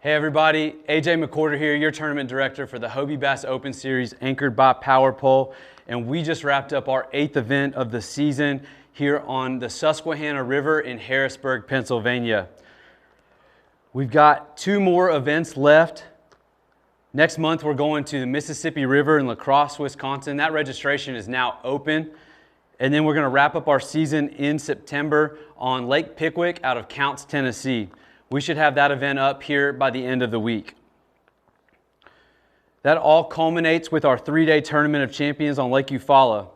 Hey everybody, AJ McCorder here, your tournament director for the Hobie Bass Open Series anchored by Power Pole. And we just wrapped up our 8th event of the season here on the Susquehanna River in Harrisburg, Pennsylvania. We've got 2 more events left. Next month we're going to the Mississippi River in La Crosse, Wisconsin. That registration is now open. And then we're going to wrap up our season in September on Lake Pickwick out of Counce, Tennessee. We should have that event up here by the end of the week. That all culminates with our 3-day Tournament of Champions on Lake Eufaula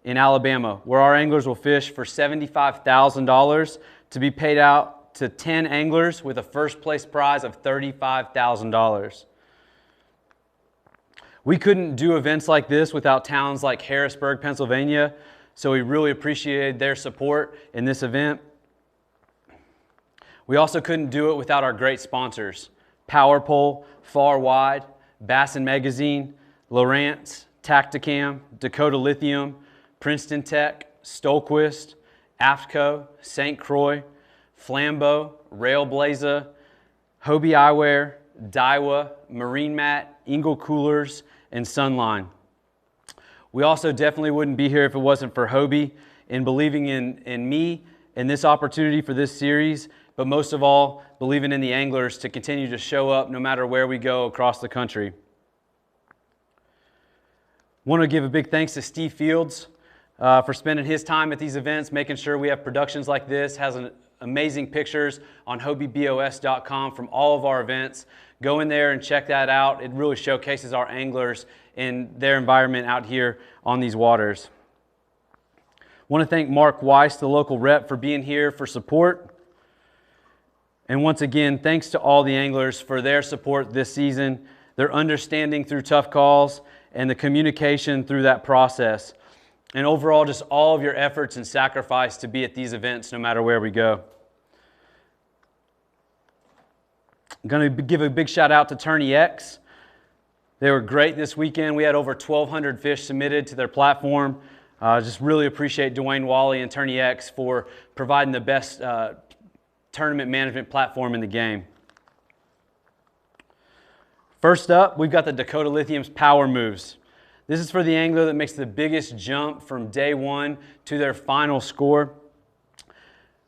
in Alabama, where our anglers will fish for $75,000 to be paid out to 10 anglers with a first place prize of $35,000. We couldn't do events like this without towns like Harrisburg, Pennsylvania, so we really appreciated their support in this event. We also couldn't do it without our great sponsors, Power Pole, Far Wide, Bassin Magazine, Lowrance, Tacticam, Dakota Lithium, Princeton Tech, Stolquist, AFTCO, St. Croix, Flambeau, Railblaza, Hobie Eyewear, Daiwa, Marine Mat, Engel Coolers, and Sunline. We also definitely wouldn't be here if it wasn't for Hobie in believing in me and this opportunity for this series, but most of all, believing in the anglers to continue to show up no matter where we go across the country. Want to give a big thanks to Steve Fields for spending his time at these events, making sure we have productions like this, has amazing pictures on HobieBOS.com from all of our events. Go in there and check that out. It really showcases our anglers in their environment out here on these waters. Want to thank Mark Weiss, the local rep, for being here for support. And once again, thanks to all the anglers for their support this season, their understanding through tough calls, and the communication through that process. And overall, just all of your efforts and sacrifice to be at these events no matter where we go. I'm going to give a big shout out to Tourney X. They were great this weekend. We had over 1,200 fish submitted to their platform. Just really appreciate Dwayne Wally and Tourney X for providing the best tournament management platform in the game. First up, we've got the Dakota Lithium's Power Moves. This is for the angler that makes the biggest jump from day one to their final score.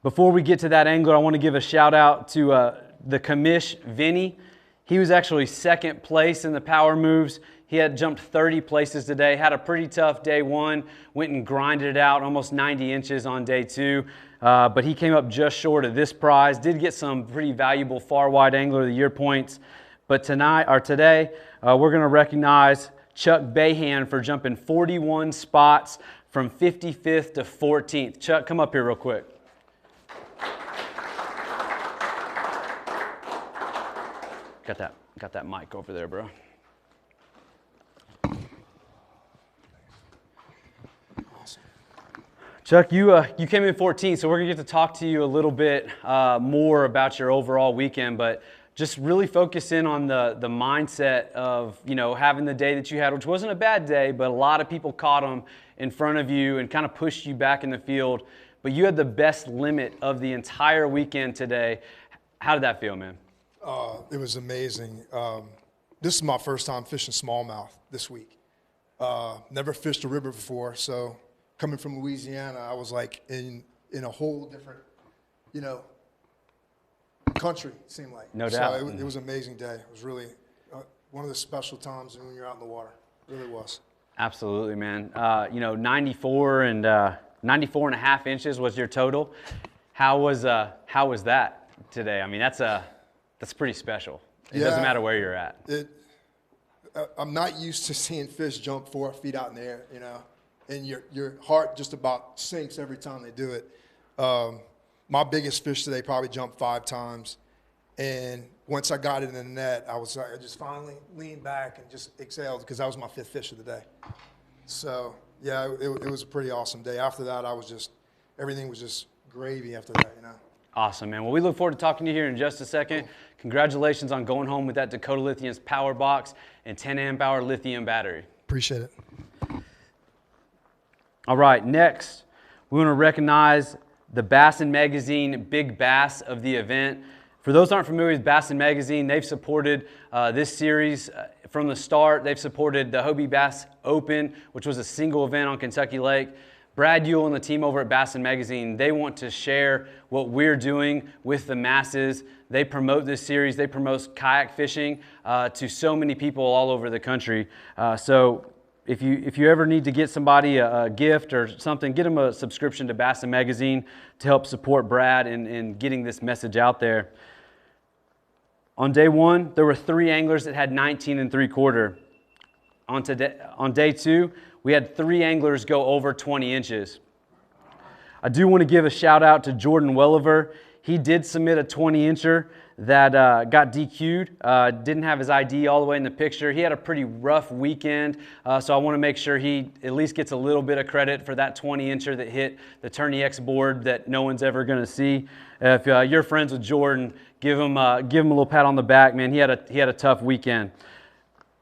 Before we get to that angler, I want to give a shout out to the commish, Vinny. He was actually 2nd place in the Power Moves. He had jumped 30 places today, had a pretty tough day 1, went and grinded it out, almost 90 inches on day 2. But he came up just short of this prize. Did get some pretty valuable Far Wide Angler of the Year points. But today, we're going to recognize Chuck Bahan for jumping 41 spots from 55th to 14th. Chuck, come up here real quick. Got that mic over there, bro. Chuck, you came in 14th, so we're going to get to talk to you a little bit more about your overall weekend, but just really focus in on the mindset of, having the day that you had, which wasn't a bad day, but a lot of people caught them in front of you and kind of pushed you back in the field, but you had the best limit of the entire weekend today. How did that feel, man? It was amazing. This is my first time fishing smallmouth this week. Never fished a river before, so coming from Louisiana, I was like in a whole different, country, it seemed like. No doubt. So it was an amazing day. It was really one of the special times when you're out in the water. It really was. Absolutely, man. 94 and 94 and a half inches was your total. How was that today? I mean, that's pretty special. It doesn't matter where you're at. I'm not used to seeing fish jump 4 feet out in the air, and your heart just about sinks every time they do it. My biggest fish today probably jumped 5 times, and once I got it in the net, I just finally leaned back and just exhaled because that was my 5th fish of the day. So yeah, it was a pretty awesome day. After that, everything was just gravy after that, Awesome, man. Well, we look forward to talking to you here in just a second. Congratulations on going home with that Dakota Lithium's Power Box and 10 amp hour lithium battery. Appreciate it. All right, next, we want to recognize the Bassin Magazine Big Bass of the event For those who aren't familiar with Bassin Magazine, they've supported this series from the start. They've supported the Hobie Bass Open, which was a single event on Kentucky Lake. Brad Ewell and the team over at Bassin Magazine, they want to share what we're doing with the masses. They promote this series. They promote kayak fishing to so many people all over the country. So if you ever need to get somebody a gift or something, get them a subscription to Bassin Magazine to help support Brad in getting this message out there. On day one, there were 3 anglers that had 19 3/4. On day 2, we had 3 anglers go over 20 inches. I do want to give a shout out to Jordan Welliver. He did submit a 20-incher that got DQ'd. Didn't have his ID all the way in the picture. He had a pretty rough weekend, so I want to make sure he at least gets a little bit of credit for that 20-incher that hit the Tourney X board that no one's ever going to see. If you're friends with Jordan, give him a little pat on the back, man. He had a tough weekend.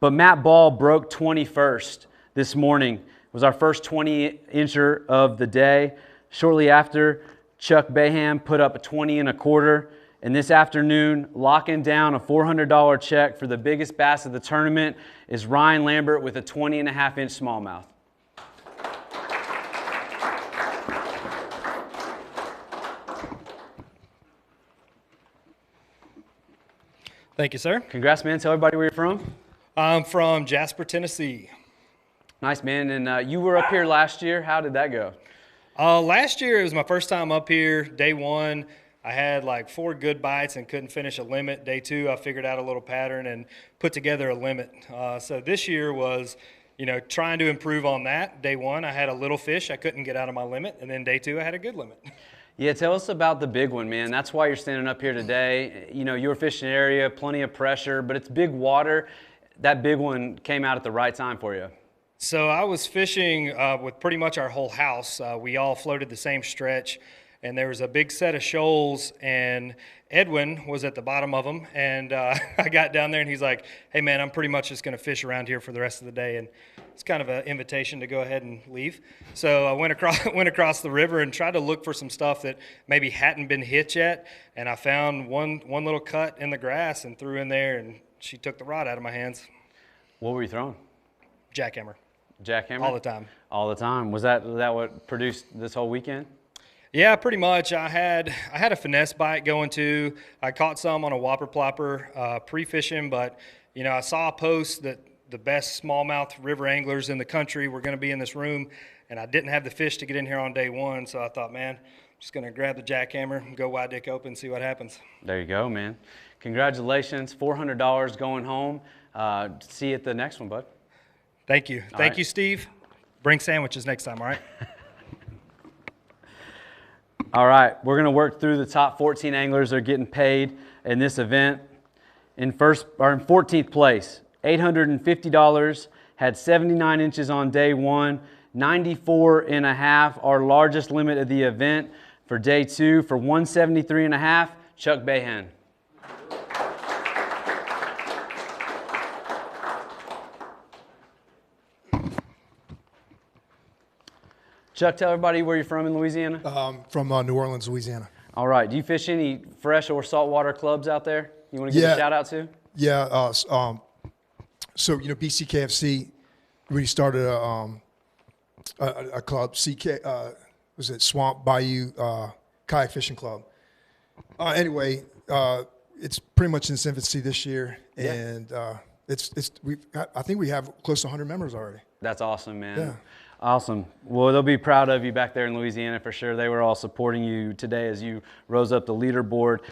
But Matt Ball broke 21st this morning. It was our first 20-incher of the day. Shortly after, Chuck Baham put up a 20 1/4. And this afternoon, locking down a $400 check for the biggest bass of the tournament is Ryan Lambert with a 20 1/2-inch smallmouth. Thank you, sir. Congrats, man. Tell everybody where you're from. I'm from Jasper, Tennessee. Nice, man. And you were up here last year. How did that go? Last year, it was my first time up here. Day 1, I had like 4 good bites and couldn't finish a limit. Day 2, I figured out a little pattern and put together a limit. So this year was, trying to improve on that. Day 1, I had a little fish. I couldn't get out of my limit. And then day 2, I had a good limit. Yeah, tell us about the big one, man. That's why you're standing up here today. You were fishing an area, plenty of pressure, but it's big water. That big one came out at the right time for you. So I was fishing with pretty much our whole house. We all floated the same stretch, and there was a big set of shoals, and Edwin was at the bottom of them. And I got down there, and he's like, "Hey, man, I'm pretty much just going to fish around here for the rest of the day." And it's kind of an invitation to go ahead and leave. So I went across the river and tried to look for some stuff that maybe hadn't been hit yet. And I found one little cut in the grass and threw in there, and she took the rod out of my hands. What were you throwing? Jackhammer. Jackhammer? All the time. All the time. Was that what produced this whole weekend? Yeah, pretty much. I had a finesse bite going too. I caught some on a whopper plopper pre-fishing, but I saw a post that the best smallmouth river anglers in the country were going to be in this room, and I didn't have the fish to get in here on day 1, so I thought, man, I'm just going to grab the jackhammer and go wide dick open and see what happens. There you go, man. Congratulations, $400 going home. See you at the next one, bud. Thank you. Thank you, Steve. Bring sandwiches next time, all right? All right, we're going to work through the top 14 anglers that are getting paid in this event. In 14th place, $850, had 79 inches on day 1, 94 1/2, our largest limit of the event. For day 2, for 173 1/2, Chuck Bahan. Chuck, tell everybody where you're from in Louisiana. From New Orleans, Louisiana. All right. Do you fish any fresh or saltwater clubs out there you want to give a shout out to? Yeah. So BCKFC, we started a club, was it Swamp Bayou Kayak Fishing Club. Anyway, it's pretty much in its infancy this year, and I think we have close to 100 members already. That's awesome, man. Yeah. Awesome. Well, they'll be proud of you back there in Louisiana for sure. They were all supporting you today as you rose up the leaderboard.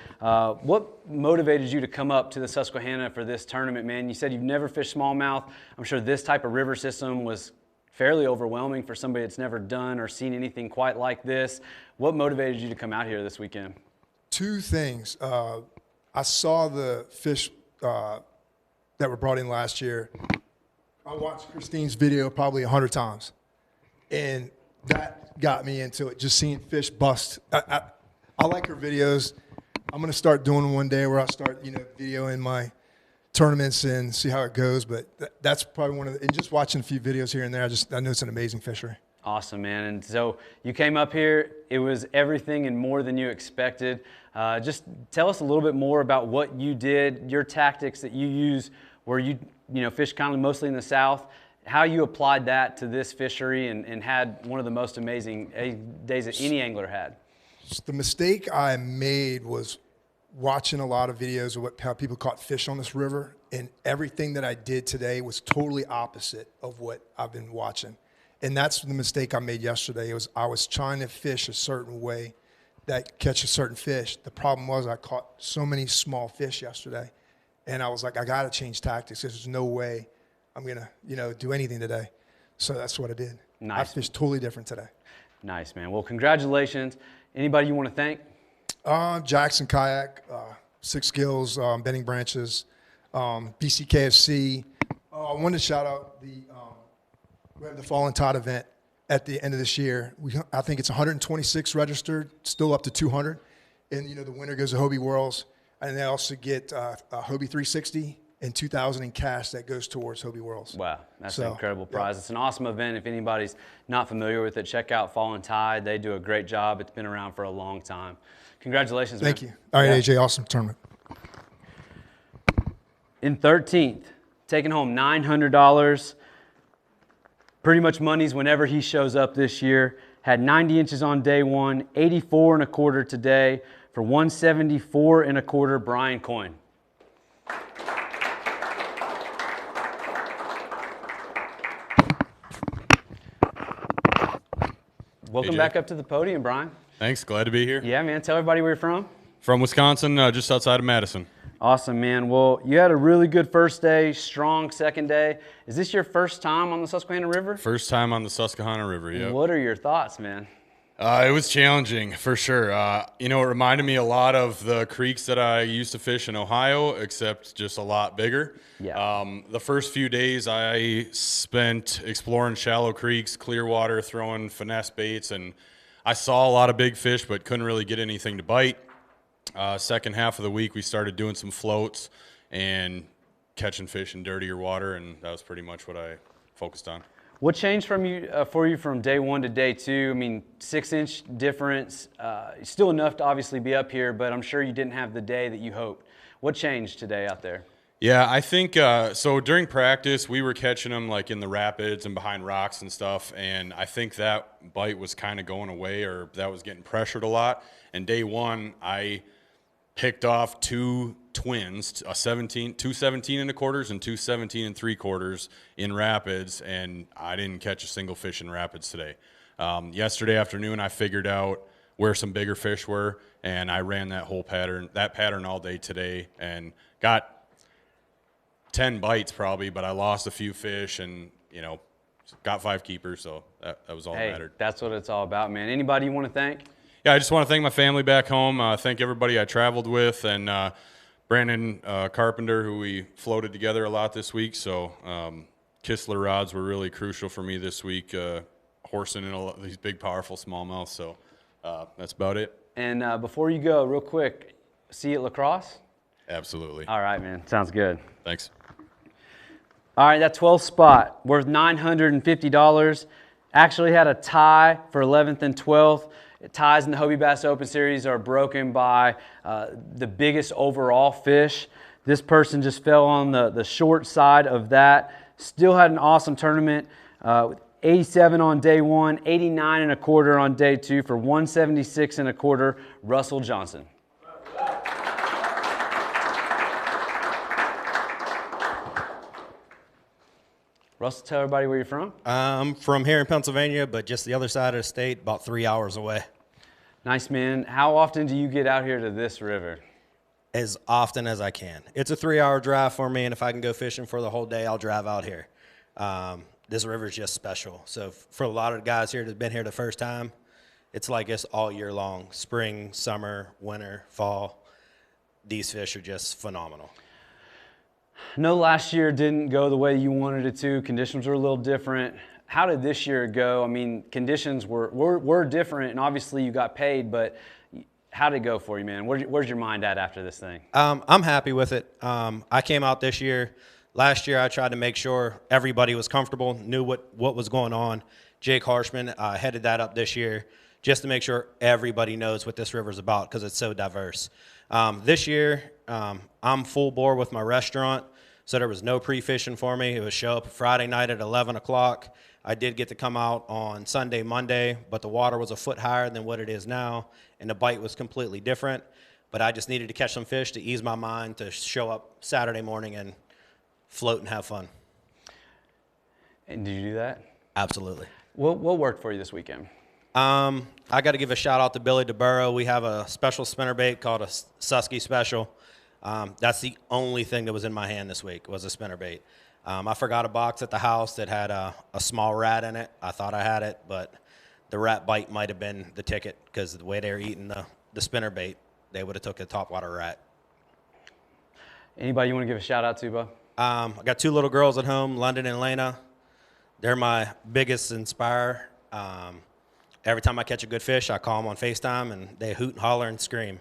What motivated you to come up to the Susquehanna for this tournament, man? You said you've never fished smallmouth. I'm sure this type of river system was fairly overwhelming for somebody that's never done or seen anything quite like this. What motivated you to come out here this weekend? 2 things. I saw the fish that were brought in last year. I watched Christine's video probably 100 times. And that got me into it, just seeing fish bust. I like her videos. I'm going to start doing them one day where I'll start, videoing my tournaments and see how it goes. But that's probably one of the, and just watching a few videos here and there, I know it's an amazing fishery. Awesome, man. And so you came up here, it was everything and more than you expected. Just tell us a little bit more about what you did, your tactics that you use where you fish kind of mostly in the South, how you applied that to this fishery and had one of the most amazing days that any angler had. The mistake I made was watching a lot of videos of how people caught fish on this river, and everything that I did today was totally opposite of what I've been watching. And that's the mistake I made yesterday. I was trying to fish a certain way that catch a certain fish. The problem was I caught so many small fish yesterday, and I was like, I got to change tactics. There's no way I'm going to, do anything today. So that's what I did. Nice. I fished totally different today. Nice, man. Well, congratulations. Anybody you want to thank? Jackson Kayak, Six Gills, Bending Branches, BCKFC. I wanted to shout out we have the Fallen Tide event at the end of this year. I think it's 126 registered, still up to 200. And, the winner goes to Hobie Worlds. And they also get a Hobie 360 and 2,000 in cash that goes towards Hobie Worlds. Wow, that's an incredible prize. It's an awesome event. If anybody's not familiar with it, check out Fallen Tide. They do a great job. It's been around for a long time. Congratulations, Thank man. you. All right, AJ, awesome tournament. In 13th, taking home $900. Pretty much money's whenever he shows up this year. Had 90 inches on day one, 84 and a quarter today for 174 and a quarter, Brian Coyne. Welcome back up to the podium, Brian. Thanks, glad to be here. Yeah, man, tell everybody where you're from. From Wisconsin, just outside of Madison. Awesome, man. Well, you had a really good first day, strong second day. Is this your first time on the Susquehanna River? First time on the Susquehanna River, yeah. What are your thoughts, man? It was challenging, for sure. It reminded me a lot of the creeks that I used to fish in Ohio, except just a lot bigger. Yeah. The first few days I spent exploring shallow creeks, clear water, throwing finesse baits, and I saw a lot of big fish, but couldn't really get anything to bite. Second half of the week, we started doing some floats and catching fish in dirtier water, and that was pretty much what I focused on. What changed for you from day one to day two? I mean, 6-inch difference, still enough to obviously be up here, but I'm sure you didn't have the day that you hoped. What changed today out there? Yeah, I think so. During practice, we were catching them like in the rapids and behind rocks and stuff, and I think that bite was kind of going away, or that was getting pressured a lot. And day one, I picked off two twins, two 17 and a quarters and two 17 and 3/4 in rapids, and I didn't catch a single fish in rapids today. Yesterday afternoon, I figured out where some bigger fish were, and I ran that pattern all day today, and got 10 bites probably, but I lost a few fish and, got 5 keepers, so that was all that mattered. That's what it's all about, man. Anybody you want to thank? Yeah, I just want to thank my family back home, thank everybody I traveled with, and Brandon Carpenter, who we floated together a lot this week, so Kistler rods were really crucial for me this week, horsing in these big, powerful smallmouth, so that's about it. And before you go, real quick, see you at La Crosse? Absolutely. All right, man. Sounds good. Thanks. All right, that 12th spot, worth $950. Actually had a tie for 11th and 12th. Ties in the Hobie Bass Open Series are broken by the biggest overall fish. This person just fell on the short side of that. Still had an awesome tournament. 87 on day one, 89 and a quarter on day two for 176 and a quarter, Russell Johnson. Russell, tell everybody where you're from. I'm from here in Pennsylvania, but just the other side of the state, about 3 hours away. Nice, man. How often do you get out here to this river? As often as I can. It's a 3-hour drive for me, and if I can go fishing for the whole day, I'll drive out here. This river is just special. So for a lot of guys here that have been here the first time, it's like this all year long. Spring, summer, winter, fall. These fish are just phenomenal. No, last year didn't go the way you wanted it to. Conditions were a little different. How did this year go? I mean, conditions were different, and obviously you got paid, but how did it go for you, man? Where's your mind at after this thing? I'm happy with it. I came out this year. Last year I tried to make sure everybody was comfortable, knew what was going on, Jake Harshman headed that up this year just to make sure everybody knows what this river's about because it's so diverse. This year, I'm full bore with my restaurant, so there was no pre-fishing for me. It was show up Friday night at 11 o'clock. I did get to come out on Sunday, Monday, but the water was a foot higher than what it is now, and the bite was completely different. But I just needed to catch some fish to ease my mind to show up Saturday morning and float and have fun. And did you do that? Absolutely. What worked for you this weekend? I got to give a shout out to Billy DeBurrow. We have a special spinnerbait called a Susky Special. That's the only thing that was in my hand this week was a spinnerbait. I forgot a box at the house that had a small rat in it. I thought I had it, but the rat bite might have been the ticket because the way they were eating the spinnerbait, they would have took a topwater rat. Anybody you want to give a shout out to, Bo? I got two little girls at home, London and Lena. They're my biggest inspire. Every time I catch a good fish, I call them on FaceTime, and they hoot and holler and scream.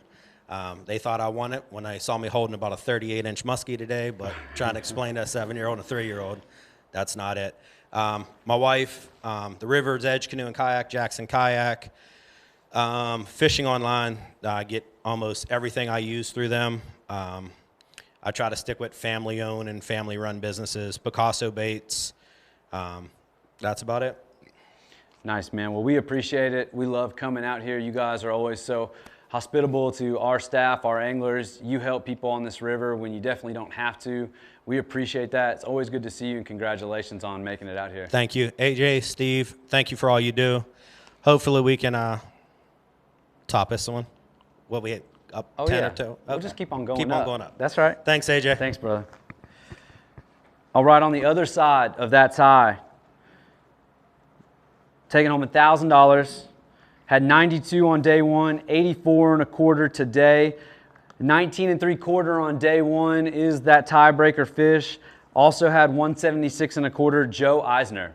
They thought I won it when they saw me holding about a 38-inch muskie today, but trying to explain to a 7-year-old and a 3-year-old, that's not it. My wife, the River's Edge Canoe and Kayak, Jackson Kayak. Fishing online, I get almost everything I use through them. I try to stick with family-owned and family-run businesses, Picasso Baits. That's about it. Nice, man. Well, we appreciate it. We love coming out here. You guys are always so hospitable to our staff, our anglers. You help people on this river when you definitely don't have to. We appreciate that. It's always good to see you, and congratulations on making it out here. Thank you. AJ, Steve, thank you for all you do. Hopefully we can top this one. What we hit up 10 or 2? We'll just keep on going Keep up. on going up. That's right. Thanks, AJ. Thanks, brother. All right, on the other side of that tie, taking home $1,000, had 92 on day one, 84 and a quarter today, 19 and 3/4 on day one is that tiebreaker fish. Also had 176 and a quarter, Joe Eisner.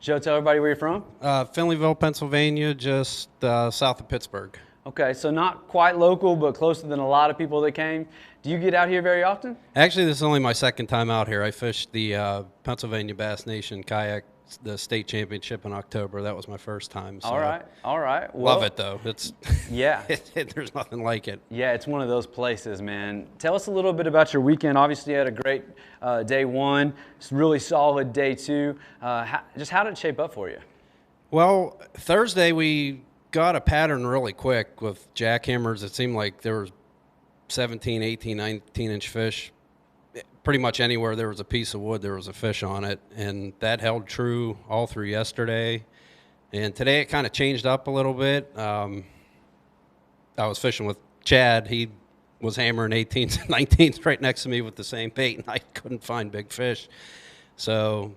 Joe, tell everybody where you're from. Finleyville, Pennsylvania, just south of Pittsburgh. Okay, so not quite local, but closer than a lot of people that came. Do you get out here very often? Actually, this is only my second time out here. I fished the Pennsylvania Bass Nation Kayak, the state championship in October. That was my first time. So All right, all right. Well, love it, though. It's Yeah. there's nothing like it. Yeah, it's one of those places, man. Tell us a little bit about your weekend. Obviously, you had a great day one. It's really solid day two. How did it shape up for you? Well, Thursday we got a pattern really quick with jackhammers. It seemed like there was 17, 18, 19-inch fish. Pretty much anywhere there was a piece of wood, there was a fish on it, and that held true all through yesterday. And today it kind of changed up a little bit. I was fishing with Chad. He was hammering 18s and 19s right next to me with the same bait, and I couldn't find big fish. So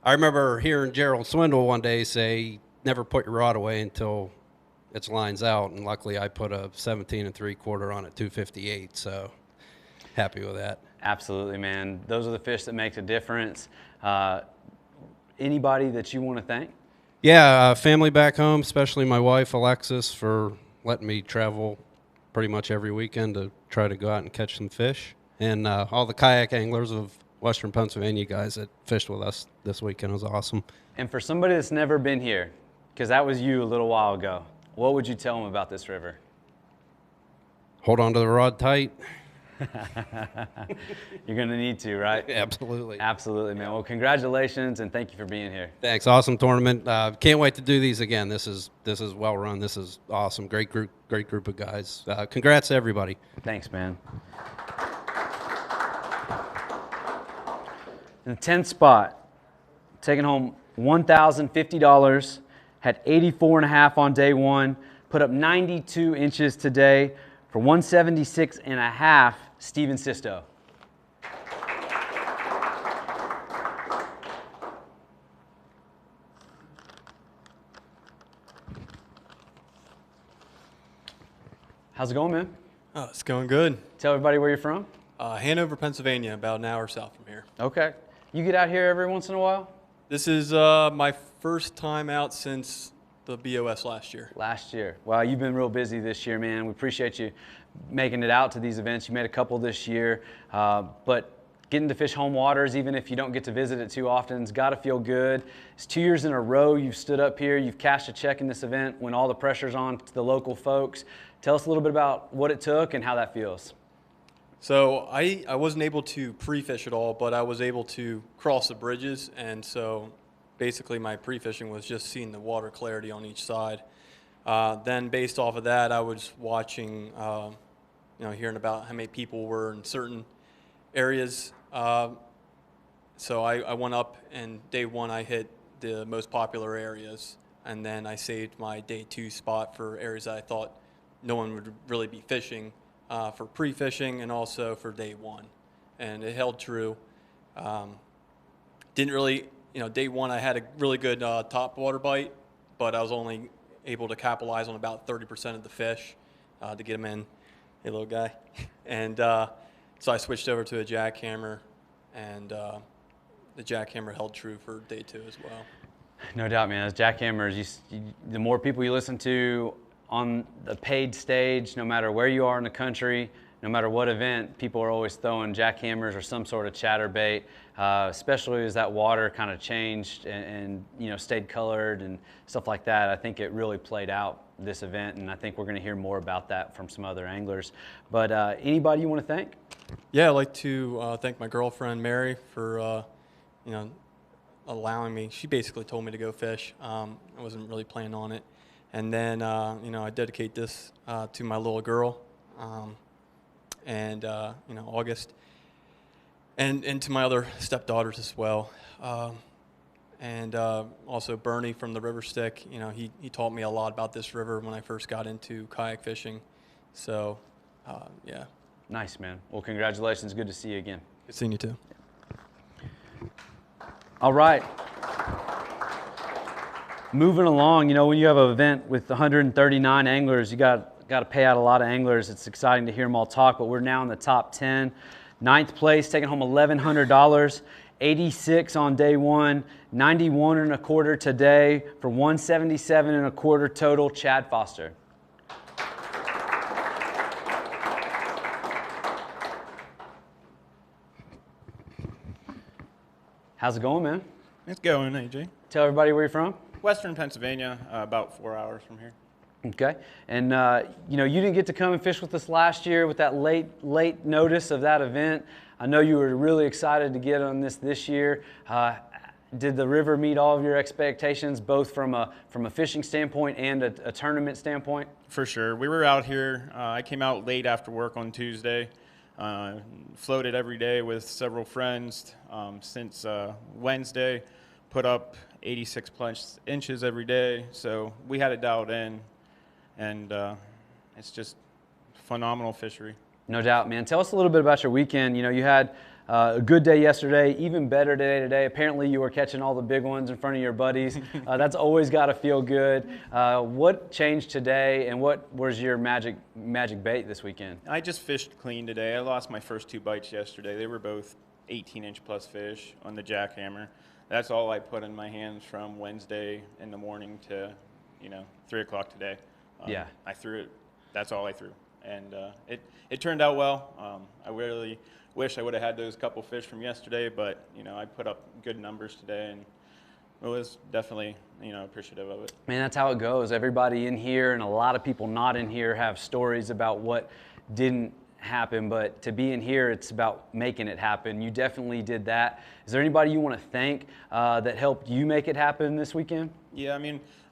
I remember hearing Gerald Swindle one day say, never put your rod away until it's lines out, and luckily I put a 17 and 3/4 on at 258, so happy with that. Absolutely, man. Those are the fish that make a difference. Anybody that you want to thank? Yeah, family back home, especially my wife, Alexis, for letting me travel pretty much every weekend to try to go out and catch some fish. And all the kayak anglers of Western Pennsylvania guys that fished with us this weekend was awesome. And for somebody that's never been here, because that was you a little while ago, what would you tell them about this river? Hold on to the rod tight. You're going to need to, right? Absolutely. Absolutely, man. Well, congratulations, and thank you for being here. Thanks. Awesome tournament. Can't wait to do these again. This is well run. This is awesome. Great group of guys. Congrats to everybody. Thanks, man. In the 10th spot, taking home $1,050, had 84 and a half on day one, put up 92 inches today for 176 and a half, Steven Sisto. How's it going, man? Oh, it's going good. Tell everybody where you're from. Hanover, Pennsylvania, about an hour south from here. Okay. You get out here every once in a while? This is my first time out since the BOS last year. Last year. Wow, you've been real busy this year, man. We appreciate you making it out to these events. You made a couple this year, but getting to fish home waters, even if you don't get to visit it too often, it's got to feel good. It's 2 years in a row you've stood up here, you've cashed a check in this event when all the pressure's on to the local folks. Tell us a little bit about what it took and how that feels. So I wasn't able to pre-fish at all, but I was able to cross the bridges, and so basically my pre-fishing was just seeing the water clarity on each side. Then based off of that, I was watching, hearing about how many people were in certain areas. So I went up, and day one I hit the most popular areas, and then I saved my day two spot for areas that I thought no one would really be fishing for pre-fishing and also for day one. And it held true. Didn't really, day one I had a really good top water bite, but I was only able to capitalize on about 30% of the fish to get them in. Hey, little guy. And so I switched over to a jackhammer, and the jackhammer held true for day two as well. No doubt, man. As jackhammers, the more people you listen to on the paid stage, no matter where you are in the country, no matter what event, people are always throwing jackhammers or some sort of chatterbait, especially as that water kind of changed and stayed colored and stuff like that. I think it really played out this event, and I think we're going to hear more about that from some other anglers. But anybody you want to thank? Yeah, I'd like to thank my girlfriend, Mary, for, allowing me. She basically told me to go fish. I wasn't really planning on it. And then, I dedicate this to my little girl, August, and to my other stepdaughters as well. And also Bernie from the River Stick. He taught me a lot about this river when I first got into kayak fishing. So, yeah. Nice, man. Well, congratulations. Good to see you again. Good seeing you too. All right. Moving along, when you have an event with 139 anglers, you got to pay out a lot of anglers. It's exciting to hear them all talk, but we're now in the top 10. Ninth place, taking home $1,100. 86 on day one, 91 and a quarter today for 177 and a quarter total. Chad Foster. How's it going, man? It's going, AJ. Tell everybody where you're from. Western Pennsylvania, about 4 hours from here. Okay, and you didn't get to come and fish with us last year with that late notice of that event. I know you were really excited to get on this year. Did the river meet all of your expectations, both from a fishing standpoint and a tournament standpoint? For sure. We were out here. I came out late after work on Tuesday. Floated every day with several friends since Wednesday. Put up 86 plus inches every day. So we had it dialed in, and it's just phenomenal fishery. No doubt, man. Tell us a little bit about your weekend. You had a good day yesterday, even better day today. Apparently you were catching all the big ones in front of your buddies. That's always got to feel good. What changed today, and what was your magic bait this weekend? I just fished clean today. I lost my first 2 bites yesterday. They were both 18-inch plus fish on the jackhammer. That's all I put in my hands from Wednesday in the morning to, 3 o'clock today. Yeah. I threw it. That's all I threw. And it turned out well. I really wish I would have had those couple fish from yesterday, but, I put up good numbers today, and it was definitely, appreciative of it. Man, that's how it goes. Everybody in here and a lot of people not in here have stories about what didn't happen, but to be in here, it's about making it happen. You definitely did that. Is there anybody you want to thank that helped you make it happen this weekend? Yeah,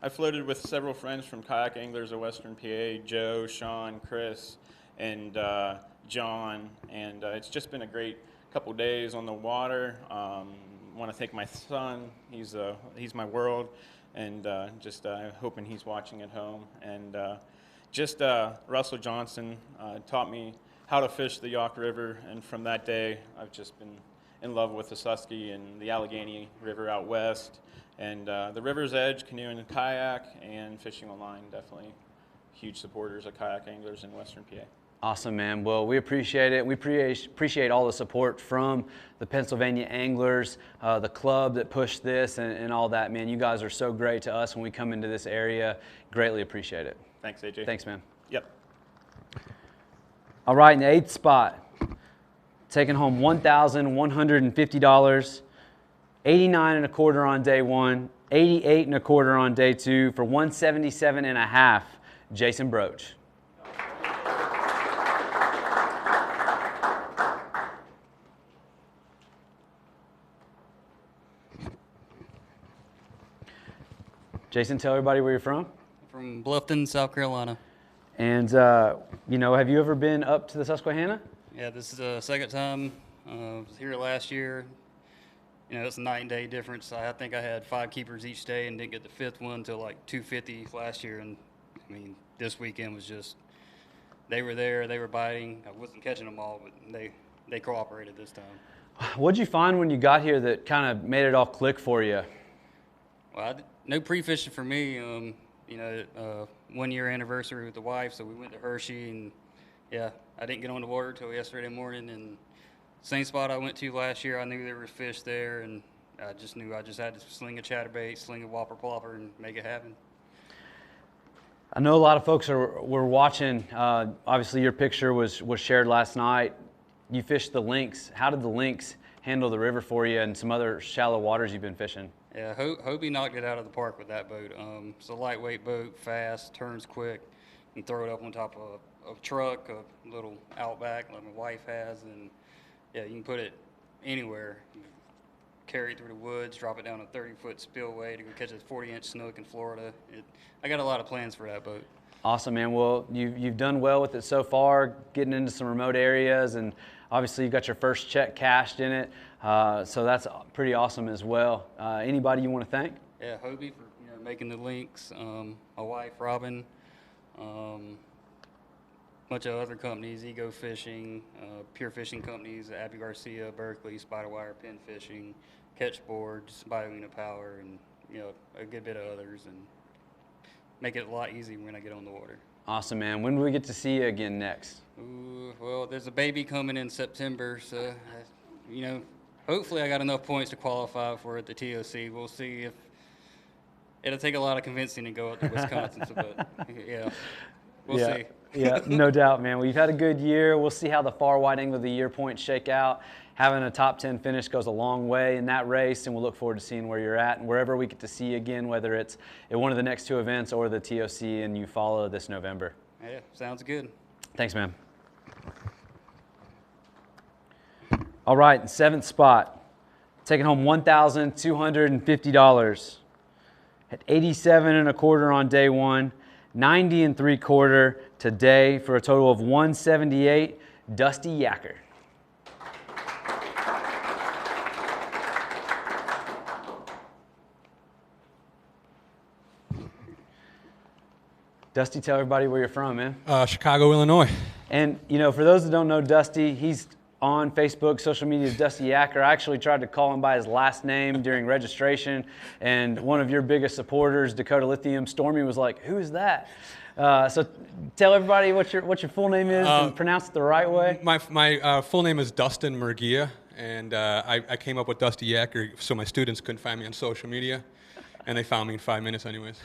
I floated with several friends from Kayak Anglers of Western PA, Joe, Sean, Chris, and John, and it's just been a great couple days on the water. I want to thank my son. He's my world, and just hoping he's watching at home. And Russell Johnson taught me how to fish the York River, and from that day, I've just been in love with the Susky and the Allegheny River out west, and the river's edge, canoeing and kayak, and fishing online. Definitely huge supporters of Kayak Anglers in Western PA. Awesome, man. Well, we appreciate it. We appreciate all the support from the Pennsylvania Anglers, the club that pushed this and all that, man. You guys are so great to us when we come into this area. Greatly appreciate it. Thanks, AJ. Thanks, man. Yep. All right, in the 8th spot, taking home $1,150, 89 and a quarter on day 1, 88 and a quarter on day 2 for 177 and a half, Jason Broach. Jason, tell everybody where you're from. From Bluffton, South Carolina. And, you know, have you ever been up to the Susquehanna? Yeah, this is the second time. I was here last year. You know, it's a night and day difference. I think I had 5 keepers each day and didn't get the 5th one until like 2:50 last year. And, I mean, this weekend was just, they were there, they were biting. I wasn't catching them all, but they cooperated this time. What'd you find when you got here that kind of made it all click for you? Well, no pre-fishing for me. You know, 1 year anniversary with the wife, so we went to Hershey, and yeah, I didn't get on the water until yesterday morning. And same spot I went to last year, I knew there were fish there, and I just knew I just had to sling a chatterbait, sling a whopper plopper, and make it happen. I know a lot of folks were watching. Obviously, your picture was shared last night. You fished the Lynx. How did the Lynx handle the river for you and some other shallow waters you've been fishing? Yeah, Hobie knocked it out of the park with that boat. It's a lightweight boat, fast, turns quick. You can throw it up on top of a truck, a little Outback like my wife has, and yeah, you can put it anywhere. You carry it through the woods, drop it down a 30-foot spillway to go catch a 40-inch snook in Florida. I got a lot of plans for that boat. Awesome, man. Well, you've done well with it so far, getting into some remote areas, and obviously you got your first check cashed in it, so that's pretty awesome as well. Anybody you want to thank? Yeah, Hobie for making the links. My wife Robin, bunch of other companies, Ego Fishing, Pure Fishing Companies, Abby Garcia, Berkeley, Spiderwire, Pin Fishing, Catch Boards, Biouna Power, and a good bit of others, and make it a lot easier when I get on the water. Awesome, man. When do we get to see you again next? Ooh, well, there's a baby coming in September, so hopefully I got enough points to qualify for it at the TOC. We'll see if it'll take a lot of convincing to go up to Wisconsin, but yeah, we'll see. Yeah, no doubt, man. Well, you've had a good year. We'll see how the far wide angle of the year points shake out. Having a top 10 finish goes a long way in that race, and we'll look forward to seeing where you're at and wherever we get to see you again, whether it's at one of the next 2 events or the TOC and you follow this November. Yeah, sounds good. Thanks, man. All right, in 7th spot, taking home $1,250 at 87 and a quarter on day 1, 90 and 3/4 today for a total of 178, Dusty Yacker. Dusty, tell everybody where you're from, man. Chicago, Illinois. And, for those that don't know Dusty, he's on Facebook, social media as Dusty Yacker. I actually tried to call him by his last name during registration, and one of your biggest supporters, Dakota Lithium, Stormy, was like, "Who is that?" So tell everybody what your full name is and pronounce it the right way. My full name is Dustin Murguia, and I came up with Dusty Yacker so my students couldn't find me on social media. And they found me in 5 minutes anyways.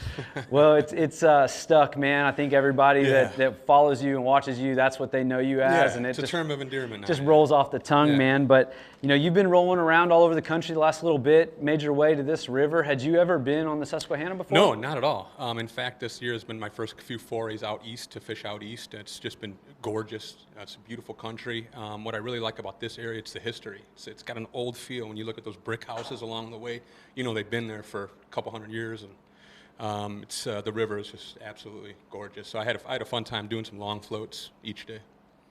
Well, it's stuck, man. I think everybody that follows you and watches you, that's what they know you as. Yeah, and it's a term of endearment now. Just rolls off the tongue, man. But, you've been rolling around all over the country the last little bit, made your way to this river. Had you ever been on the Susquehanna before? No, not at all. In fact, this year has been my first few forays out east to fish out east. It's just been gorgeous. It's a beautiful country. What I really like about this area, it's the history. It's got an old feel. When you look at those brick houses along the way, they've been there for a couple hundred years. And the river is just absolutely gorgeous. So I had a fun time doing some long floats each day.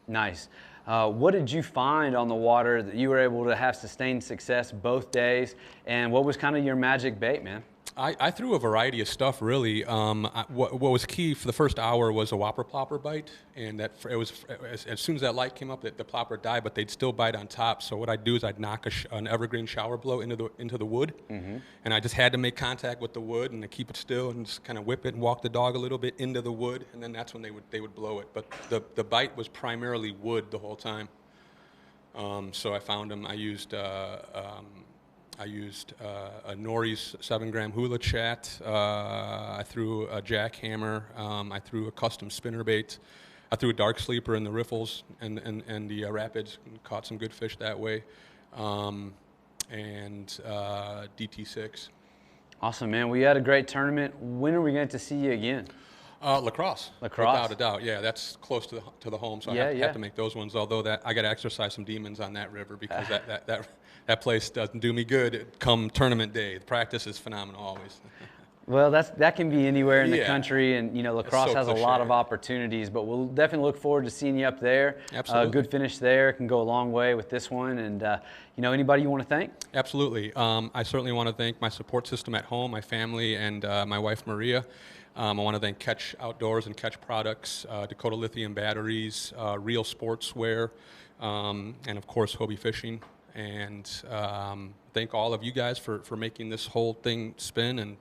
Nice. What did you find on the water that you were able to have sustained success both days? And what was kind of your magic bait, man? I threw a variety of stuff, really. What was key for the first hour was a whopper plopper bite, and it was as soon as that light came up, the plopper died, but they'd still bite on top. So what I'd do is I'd knock an evergreen shower blow into the wood, and I just had to make contact with the wood and to keep it still and just kind of whip it and walk the dog a little bit into the wood, and then that's when they would blow it. But the bite was primarily wood the whole time. So I found them. I used a Nori's 7-gram hula chat. I threw a jackhammer. I threw a custom spinnerbait. I threw a dark sleeper in the riffles and the rapids and caught some good fish that way. And DT6. Awesome, man. We had a great tournament. When are we going to see you again? Lacrosse. Lacrosse. Without a doubt. Yeah, that's close to the home, so I have to make those ones. Although I got to exercise some demons on that river because that place doesn't do me good come tournament day. The practice is phenomenal always. Well, that can be anywhere in the Yeah. country, and Lacrosse so has a cliche. lot of opportunities. But we'll definitely look forward to seeing you up there. Absolutely. Good finish there can go a long way with this one. And anybody you want to thank? Absolutely. I certainly want to thank my support system at home, my family, and my wife Maria. I want to thank Catch Outdoors and Catch Products, Dakota Lithium Batteries, Real Sportswear, and of course Hobie Fishing. And thank all of you guys for making this whole thing spin and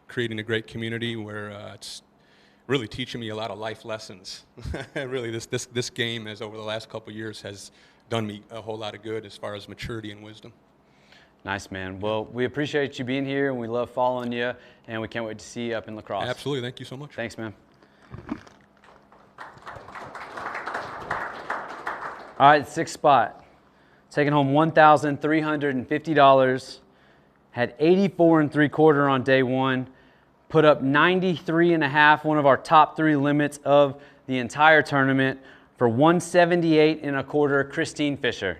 creating a great community where it's really teaching me a lot of life lessons. Really, this game, as over the last couple of years, has done me a whole lot of good as far as maturity and wisdom. Nice, man. Well, we appreciate you being here, and we love following you, and we can't wait to see you up in Lacrosse. Absolutely. Thank you so much. Thanks, man. All right, sixth spot. Taking home $1,350. Had 84 3/4 on day one. Put up 93.5, one of our top 3 limits of the entire tournament, for 178 1/4, Christine Fisher.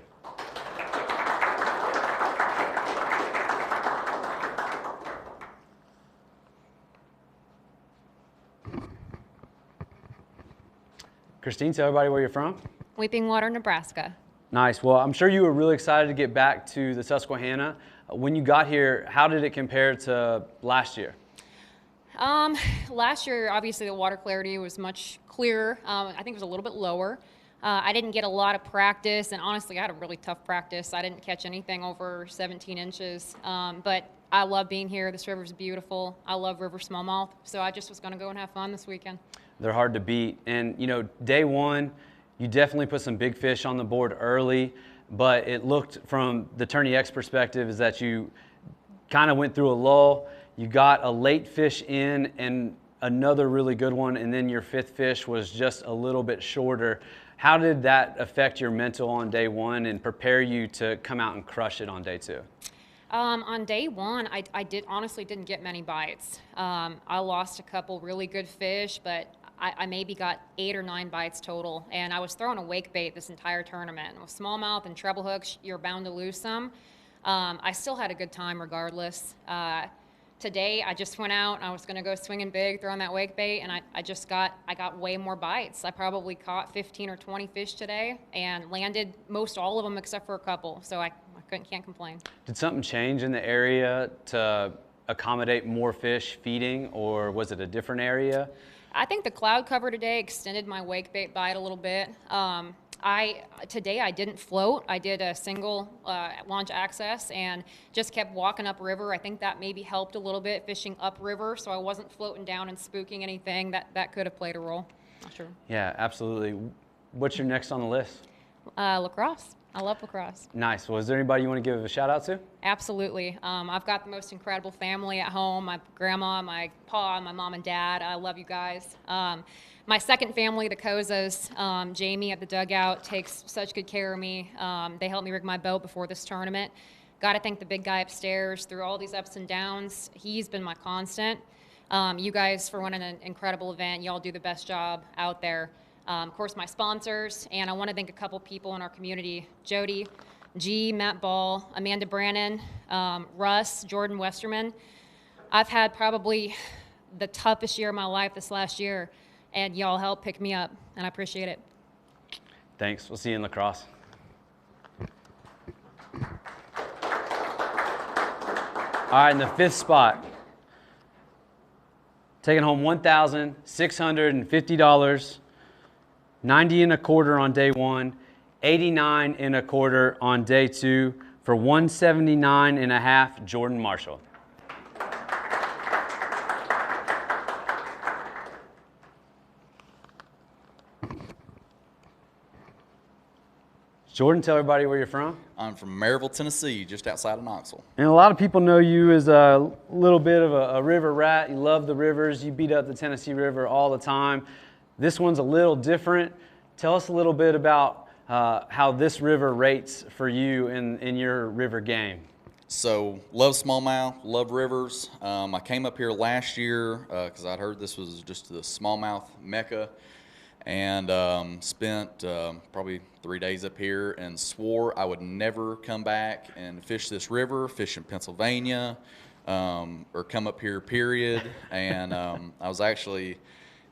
Christine, tell everybody where you're from. Weeping Water, Nebraska. Nice. Well, I'm sure you were really excited to get back to the Susquehanna. When you got here, how did it compare to last year? Last year, obviously, the water clarity was much clearer. I think it was a little bit lower. I didn't get a lot of practice, and honestly, I had a really tough practice. I didn't catch anything over 17 inches, but I love being here. This river's beautiful. I love river smallmouth, so I just was going to go and have fun this weekend. They're hard to beat. And, day one, you definitely put some big fish on the board early, but it looked from the Tourney X perspective is that you kind of went through a lull. You got a late fish in and another really good one, and then your 5th fish was just a little bit shorter. How did that affect your mental on day one and prepare you to come out and crush it on day 2? On day one, I honestly didn't get many bites. I lost a couple really good fish, but I maybe got 8 or 9 bites total, and I was throwing a wake bait this entire tournament. With smallmouth and treble hooks, you're bound to lose some. I still had a good time regardless. Today, I just went out. I was going to go swinging big, throwing that wake bait, and I got way more bites. I probably caught 15 or 20 fish today and landed most all of them except for a couple. So I can't complain. Did something change in the area to accommodate more fish feeding, or was it a different area? I think the cloud cover today extended my wake bait bite a little bit. Today I didn't float. I did a single launch access and just kept walking upriver. I think that maybe helped a little bit fishing upriver, so I wasn't floating down and spooking anything. That could have played a role. Not sure. Yeah, absolutely. What's your next on the list? Lacrosse. I love lacrosse. Nice. Well, is there anybody you want to give a shout out to? Absolutely. I've got the most incredible family at home. My grandma, my pa, my mom and dad. I love you guys. My second family, the Kozas, Jamie at the dugout takes such good care of me. They helped me rig my boat before this tournament. Got to thank the big guy upstairs through all these ups and downs. He's been my constant. You guys for running an incredible event. Y'all do the best job out there. Of course, my sponsors, and I want to thank a couple people in our community, Jody, G, Matt Ball, Amanda Brannon, Russ, Jordan Westerman. I've had probably the toughest year of my life this last year, and y'all helped pick me up, and I appreciate it. Thanks. We'll see you in lacrosse. All right, in the 5th spot, taking home $1,650, 90 and a quarter on day one, 89 and a quarter on day two for 179 and a half, Jordan Marshall. Jordan, tell everybody where you're from. I'm from Maryville, Tennessee, just outside of Knoxville. And a lot of people know you as a little bit of a river rat. You love the rivers. You beat up the Tennessee River all the time. This one's a little different. Tell us a little bit about how this river rates for you in your river game. So, love smallmouth, love rivers. I came up here last year because I'd heard this was just the smallmouth mecca, and spent probably 3 days up here and swore I would never come back and fish this river, fish in Pennsylvania, or come up here, period. And I was actually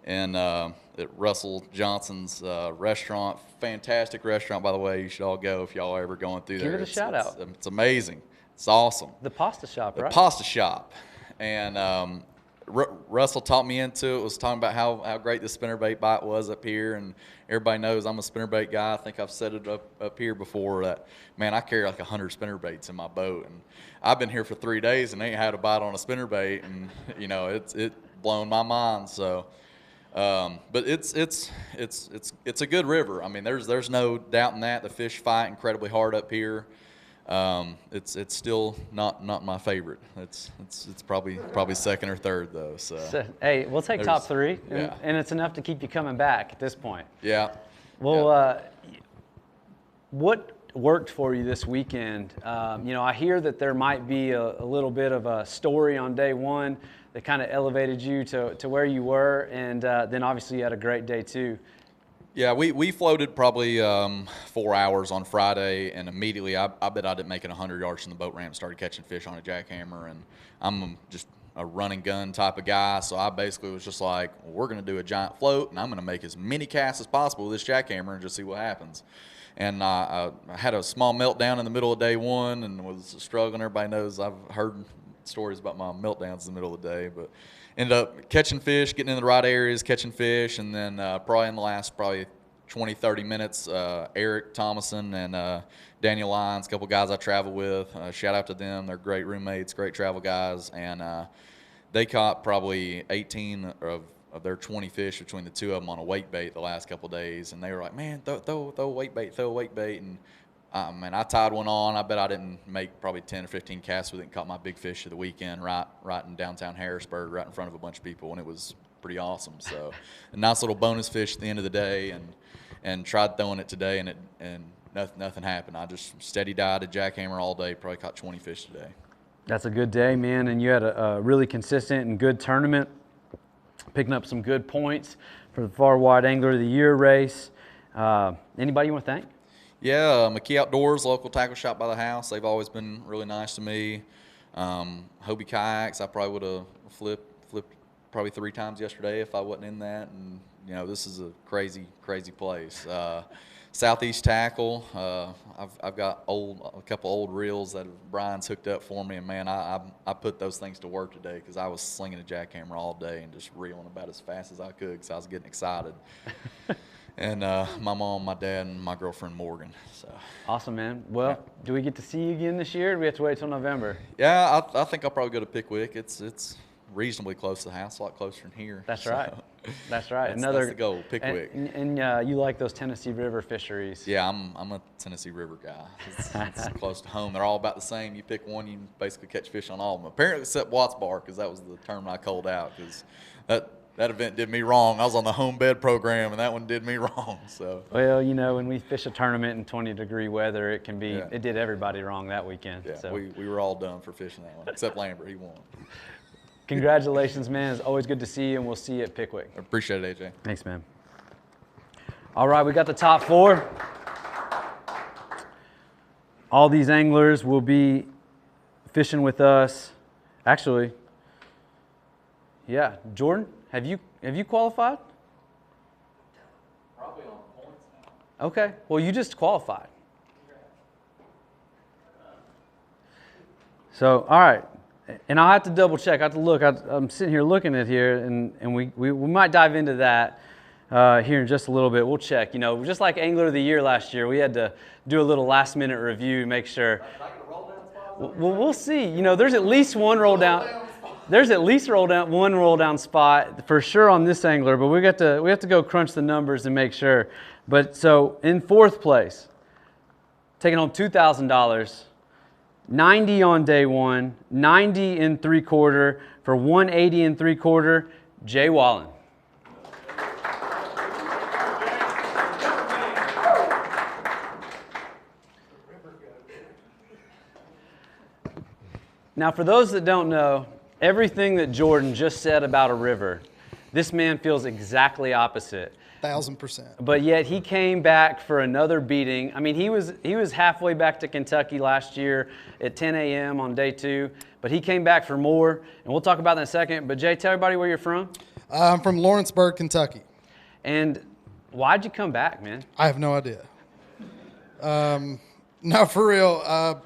in at Russell Johnson's restaurant. Fantastic restaurant, by the way. You should all go if y'all are ever going through there. Give it a shout out. It's amazing. It's awesome. The pasta shop, right? The pasta shop. And Russell taught me into it, was talking about how great the spinnerbait bite was up here, and everybody knows I'm a spinnerbait guy. I think I've said it up here before that, man, I carry like 100 spinnerbaits in my boat, and I've been here for 3 days and ain't had a bite on a spinnerbait, and you know it's blown my mind. So, but it's a good river. I mean, there's no doubting that. The fish fight incredibly hard up here. It's still not my favorite. It's probably second or third though. So hey, we'll take top three, yeah. and it's enough to keep you coming back at this point. Yeah. Well, yeah. What worked for you this weekend? I hear that there might be a little bit of a story on day one that kind of elevated you to where you were, and then obviously you had a great day too. Yeah, we floated probably 4 hours on Friday, and immediately I bet I didn't make it 100 yards from the boat ramp, started catching fish on a jackhammer, and I'm just a run and gun type of guy, so I basically was just like, well, we're going to do a giant float, and I'm going to make as many casts as possible with this jackhammer and just see what happens. And I had a small meltdown in the middle of day one and was struggling. Everybody knows I've heard stories about my meltdowns in the middle of the day, but ended up catching fish, getting in the right areas, catching fish, and then probably in the last 20, 30 minutes, Eric Thomason and Daniel Lyons, a couple guys I travel with, shout out to them. They're great roommates, great travel guys, and they caught probably 18 of their 20 fish between the two of them on a weight bait the last couple of days, and they were like, man, throw a weight bait, and I tied one on. I bet I didn't make probably 10 or 15 casts with it and caught my big fish of the weekend right in downtown Harrisburg, right in front of a bunch of people, and it was pretty awesome. So a nice little bonus fish at the end of the day, and tried throwing it today, and nothing happened. I just steady died a jackhammer all day, probably caught 20 fish today. That's a good day, man, and you had a really consistent and good tournament, picking up some good points for the Far Wide Angler of the Year race. Anybody you want to thank? Yeah, McKee Outdoors, local tackle shop by the house. They've always been really nice to me. Hobie Kayaks, I probably would have flipped probably 3 times yesterday if I wasn't in that. And you know, this is a crazy place. Southeast Tackle, I've got a couple old reels that Brian's hooked up for me, and man, I put those things to work today because I was slinging a jackhammer all day and just reeling about as fast as I could because I was getting excited. And my mom, my dad, and my girlfriend Morgan. So awesome, man. Well, do we get to see you again this year, or do we have to wait till November? Yeah, I think I'll probably go to Pickwick. It's reasonably close to the house, a lot closer than here. That's so. right. That's right. That's the goal, Pickwick. And you like those Tennessee River fisheries? Yeah, I'm a Tennessee River guy. It's close to home. They're all about the same. You pick one, you basically catch fish on all of them. Apparently, except Watts Bar, because that was the term I called out. Because that event did me wrong. I was on the home bed program, and that one did me wrong. So. Well, you know, when we fish a tournament in 20-degree weather, it can be. Yeah. It did everybody wrong that weekend. Yeah, so. we were all done for fishing that one, except Lambert. He won. Congratulations, man. It's always good to see you, and we'll see you at Pickwick. I appreciate it, AJ. Thanks, man. All right, we got the top 4. All these anglers will be fishing with us. Actually, yeah. Jordan, have you qualified? Probably on points now. Okay. Well, you just qualified. So, all right. And I'll have to double check. I have to look. I'm sitting here looking at here, and we might dive into that here in just a little bit. We'll check. You know, just like Angler of the Year last year, we had to do a little last-minute review, make sure. Well, we'll see. You know, there's at least one roll down. There's at least one roll down spot for sure on this angler, but we have to go crunch the numbers and make sure. But so in fourth place, taking home $2,000. 90 on day one, 90 and 3/4 for 180 and 3/4, Jay Wallen. Now, for those that don't know, everything that Jordan just said about a river, this man feels exactly opposite. 1,000%. But yet he came back for another beating. I mean, he was halfway back to Kentucky last year at 10 a.m. on day 2, but he came back for more, and we'll talk about that in a second. But Jay, tell everybody where you're from. I'm from Lawrenceburg, Kentucky. And why'd you come back, man? I have no idea. No, for real.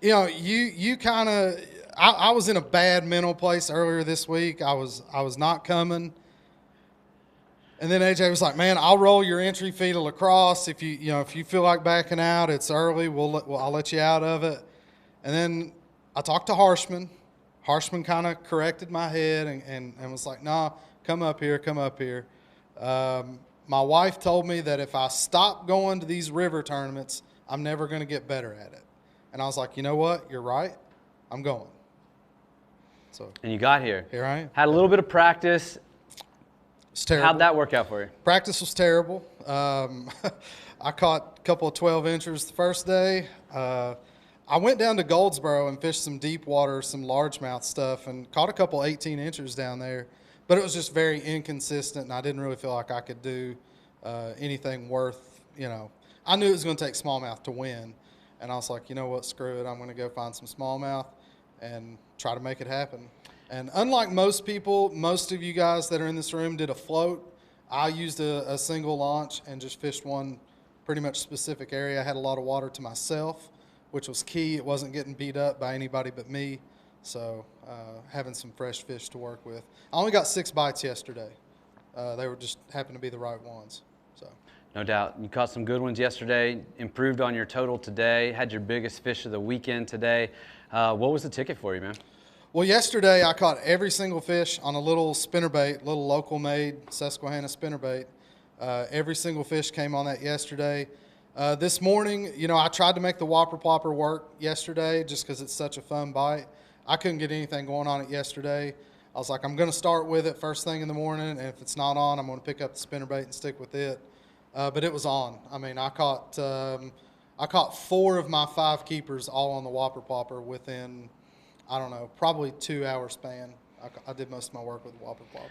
You know, you kind of. I was in a bad mental place earlier this week. I was not coming. And then AJ was like, "Man, I'll roll your entry fee to La Crosse if you feel like backing out. It's early. I'll let you out of it." And then I talked to Harshman. Harshman kind of corrected my head and was like, "Nah, come up here, come up here." My wife told me that if I stop going to these river tournaments, I'm never going to get better at it. And I was like, "You know what? You're right. I'm going." So. And you got here. Here I am. Had a little bit of practice. It's terrible. How'd that work out for you? Practice was terrible. I caught a couple of 12-inchers the first day. I went down to Goldsboro and fished some deep water, some largemouth stuff, and caught a couple 18-inchers down there. But it was just very inconsistent, and I didn't really feel like I could do anything worth, I knew it was going to take smallmouth to win. And I was like, you know what, screw it. I'm going to go find some smallmouth and try to make it happen. And unlike most people, most of you guys that are in this room did a float. I used a single launch and just fished one pretty much specific area. I had a lot of water to myself, which was key. It wasn't getting beat up by anybody but me. So having some fresh fish to work with. I only got 6 bites yesterday. They were just happened to be the right ones. So. No doubt. You caught some good ones yesterday, improved on your total today, had your biggest fish of the weekend today. What was the ticket for you, man? Well, yesterday I caught every single fish on a little spinnerbait, little local-made Susquehanna spinnerbait. Every single fish came on that yesterday. This morning, I tried to make the Whopper Plopper work yesterday just because it's such a fun bite. I couldn't get anything going on it yesterday. I was like, I'm going to start with it first thing in the morning, and if it's not on, I'm going to pick up the spinnerbait and stick with it. But it was on. I mean, I caught 4 of my 5 keepers all on the Whopper Plopper within, I don't know, probably 2-hour span. I did most of my work with the Whopper Plopper.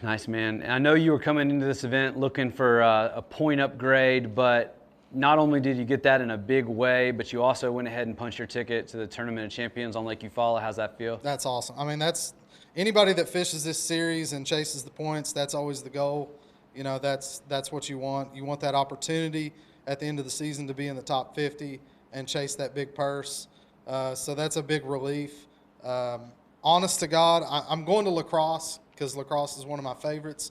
Nice, man. And I know you were coming into this event looking for a point upgrade, but not only did you get that in a big way, but you also went ahead and punched your ticket to the Tournament of Champions on Lake Eufaula. How's that feel? That's awesome. I mean, that's anybody that fishes this series and chases the points, that's always the goal. That's what you want. You want that opportunity at the end of the season to be in the top 50 and chase that big purse. So that's a big relief. Honest to God, I'm going to La Crosse because La Crosse is one of my favorites.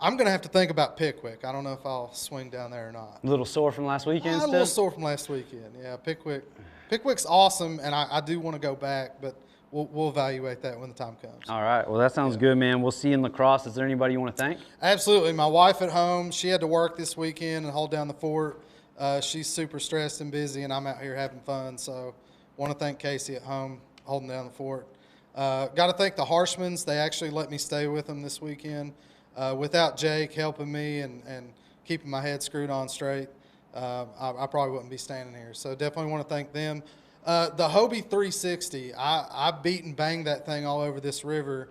I'm going to have to think about Pickwick. I don't know if I'll swing down there or not. A little sore from last weekend A little sore from last weekend, yeah. Pickwick's awesome, and I do want to go back, but we'll evaluate that when the time comes. All right. Well, that sounds good, man. We'll see you in La Crosse. Is there anybody you want to thank? Absolutely. My wife at home, she had to work this weekend and hold down the fort. She's super stressed and busy, and I'm out here having fun. So want to thank Casey at home holding down the fort. Got to thank the Harshmans. They actually let me stay with them this weekend. Without Jake helping me and keeping my head screwed on straight, I probably wouldn't be standing here. So definitely want to thank them. The Hobie 360, I beat and banged that thing all over this river.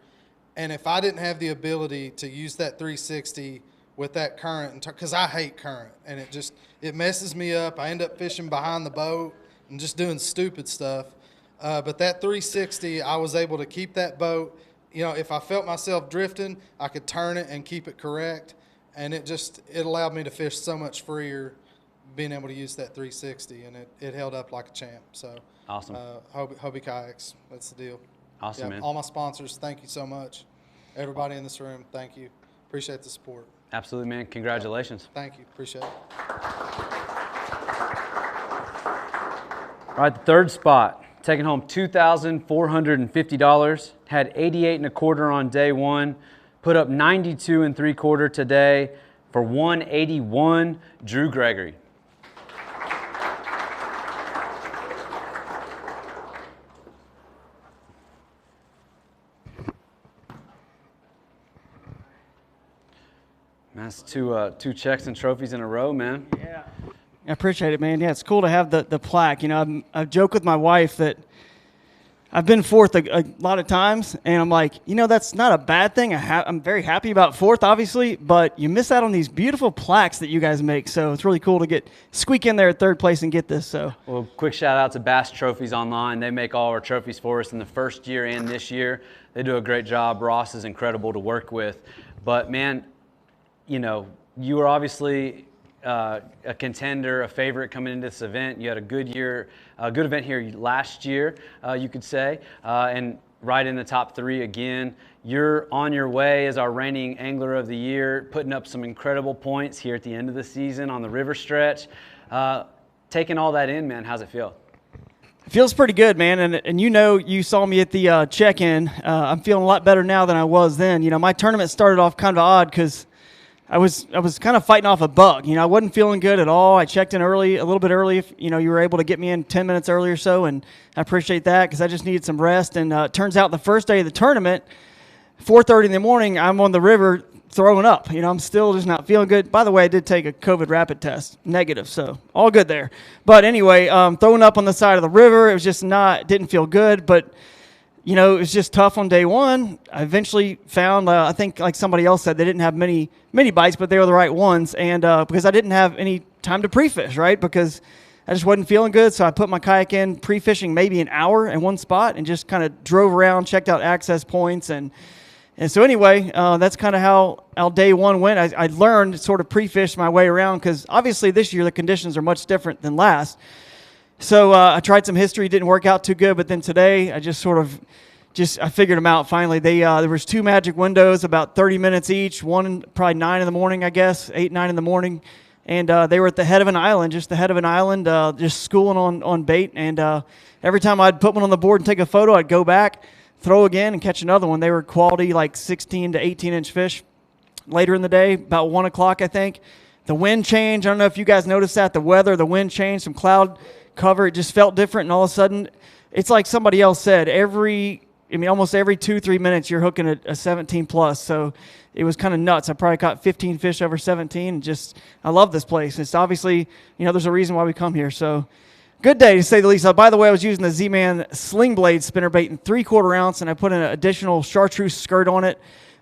And if I didn't have the ability to use that 360 with that current, because I hate current, and it messes me up. I end up fishing behind the boat and just doing stupid stuff. But that 360, I was able to keep that boat. If I felt myself drifting, I could turn it and keep it correct. And it allowed me to fish so much freer being able to use that 360, and it held up like a champ. So awesome. Hobie Kayaks, that's the deal. Awesome, man. All my sponsors, thank you so much. Everybody in this room, thank you. Appreciate the support. Absolutely, man. Congratulations. Thank you. Appreciate it. All right, the third spot, taking home $2,450. Had 88 1/4 on day one. Put up 92 3/4 today for 181. Drew Gregory. That's two checks and trophies in a row, man. Yeah, I appreciate it, man. Yeah, it's cool to have the plaque. You know, I joke with my wife that I've been fourth a lot of times, and I'm like, you know, that's not a bad thing. I'm very happy about fourth, obviously, but you miss out on these beautiful plaques that you guys make. So it's really cool to squeak in there at third place and get this. So, well, quick shout out to Bass Trophies Online. They make all our trophies for us in the first year and this year. They do a great job. Ross is incredible to work with. But man, you know, you were obviously a contender, a favorite coming into this event. You had a good year, a good event here last year, you could say, and right in the top three again. You're on your way as our reigning Angler of the Year, putting up some incredible points here at the end of the season on the river stretch. Taking all that in, man, how's it feel? it feels pretty good, man. And you know, you saw me at the check-in. I'm feeling a lot better now than I was then. You know, my tournament started off kind of odd because I was kind of fighting off a bug. You know, I wasn't feeling good at all. I checked in early, a little bit early. If, you know, you were able to get me in 10 minutes early or so, and I appreciate that because I just needed some rest. And it turns out the first day of the tournament, 4:30 in the morning, I'm on the river throwing up. You know, I'm still just not feeling good. By the way, I did take a COVID rapid test, negative, so all good there. But anyway, throwing up on the side of the river, it was just didn't feel good, but you know, it was just tough on day one. I eventually found, I think like somebody else said, they didn't have many bites, but they were the right ones. And because I didn't have any time to pre-fish, right? Because I just wasn't feeling good. So I put my kayak in pre-fishing maybe an hour in one spot and just kind of drove around, checked out access points. And so anyway, that's kind of how day one went. I learned to sort of pre-fish my way around because obviously this year the conditions are much different than last. So I tried some history, didn't work out too good, but then today I just I figured them out finally. There was two magic windows, about 30 minutes each, one probably 9 in the morning, I guess, 8, 9 in the morning, and they were at the head of an island, just schooling on bait, and every time I'd put one on the board and take a photo, I'd go back, throw again, and catch another one. They were quality, like 16 to 18-inch fish. Later in the day, about 1 o'clock, I think, the wind changed. I don't know if you guys noticed that, the wind changed, some cloud cover, it just felt different, and all of a sudden, it's like somebody else said, almost every 2-3 minutes you're hooking a 17 plus, so it was kind of nuts. I probably caught 15 fish over 17, and I love this place. It's obviously, you know, there's a reason why we come here, so good day to say the least. By the way, I was using the Z-Man Sling Blade spinnerbait in 3/4 ounce, and I put an additional chartreuse skirt on it,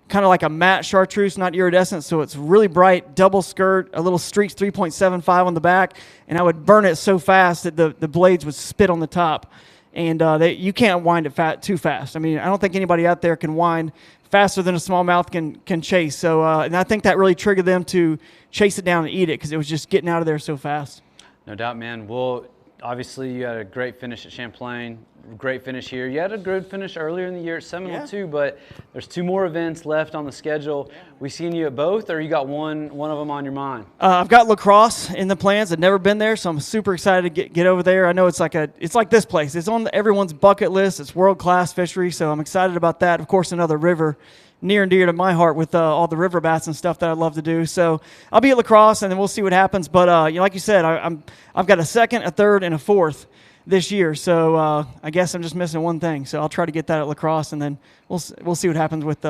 kind of like a matte chartreuse, not iridescent, so it's really bright, double skirt, a little streaks 3.75 on the back, and I would burn it so fast that the blades would spit on the top, and you can't wind it too fast. I mean, I don't think anybody out there can wind faster than a smallmouth can chase, so and I think that really triggered them to chase it down and eat it because it was just getting out of there so fast. No doubt, man. Well, obviously you had a great finish at Champlain, great finish here. You had a good finish earlier in the year at Seminole too, but there's 2 more events left on the schedule. We seen you at both, or you got one of them on your mind? I've got La Crosse in the plans. I've never been there, so I'm super excited to get over there. I know it's like this place. It's on everyone's bucket list. It's world-class fishery, so I'm excited about that. Of course, another river near and dear to my heart with all the river bass and stuff that I love to do. So I'll be at La Crosse, and then we'll see what happens. But you know, like you said, I've got a second, a third, and a fourth this year. So I guess I'm just missing one thing. So I'll try to get that at La Crosse, and then we'll see what happens with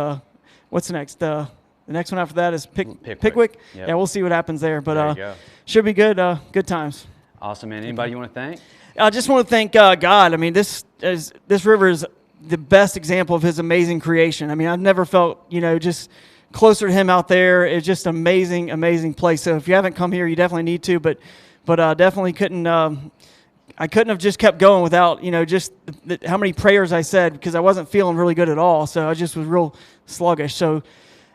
what's next. The next one after that is Pickwick. Yep. Yeah, we'll see what happens there. But should be good. Good times. Awesome, man. Anybody you want to thank? I just want to thank God. I mean, this river is the best example of His amazing creation. I mean, I've never felt, you know, just closer to Him out there. It's just amazing, amazing place. So if you haven't come here, you definitely need to. But definitely couldn't. I couldn't have just kept going without, you know, just how many prayers I said because I wasn't feeling really good at all. So I just was real sluggish. So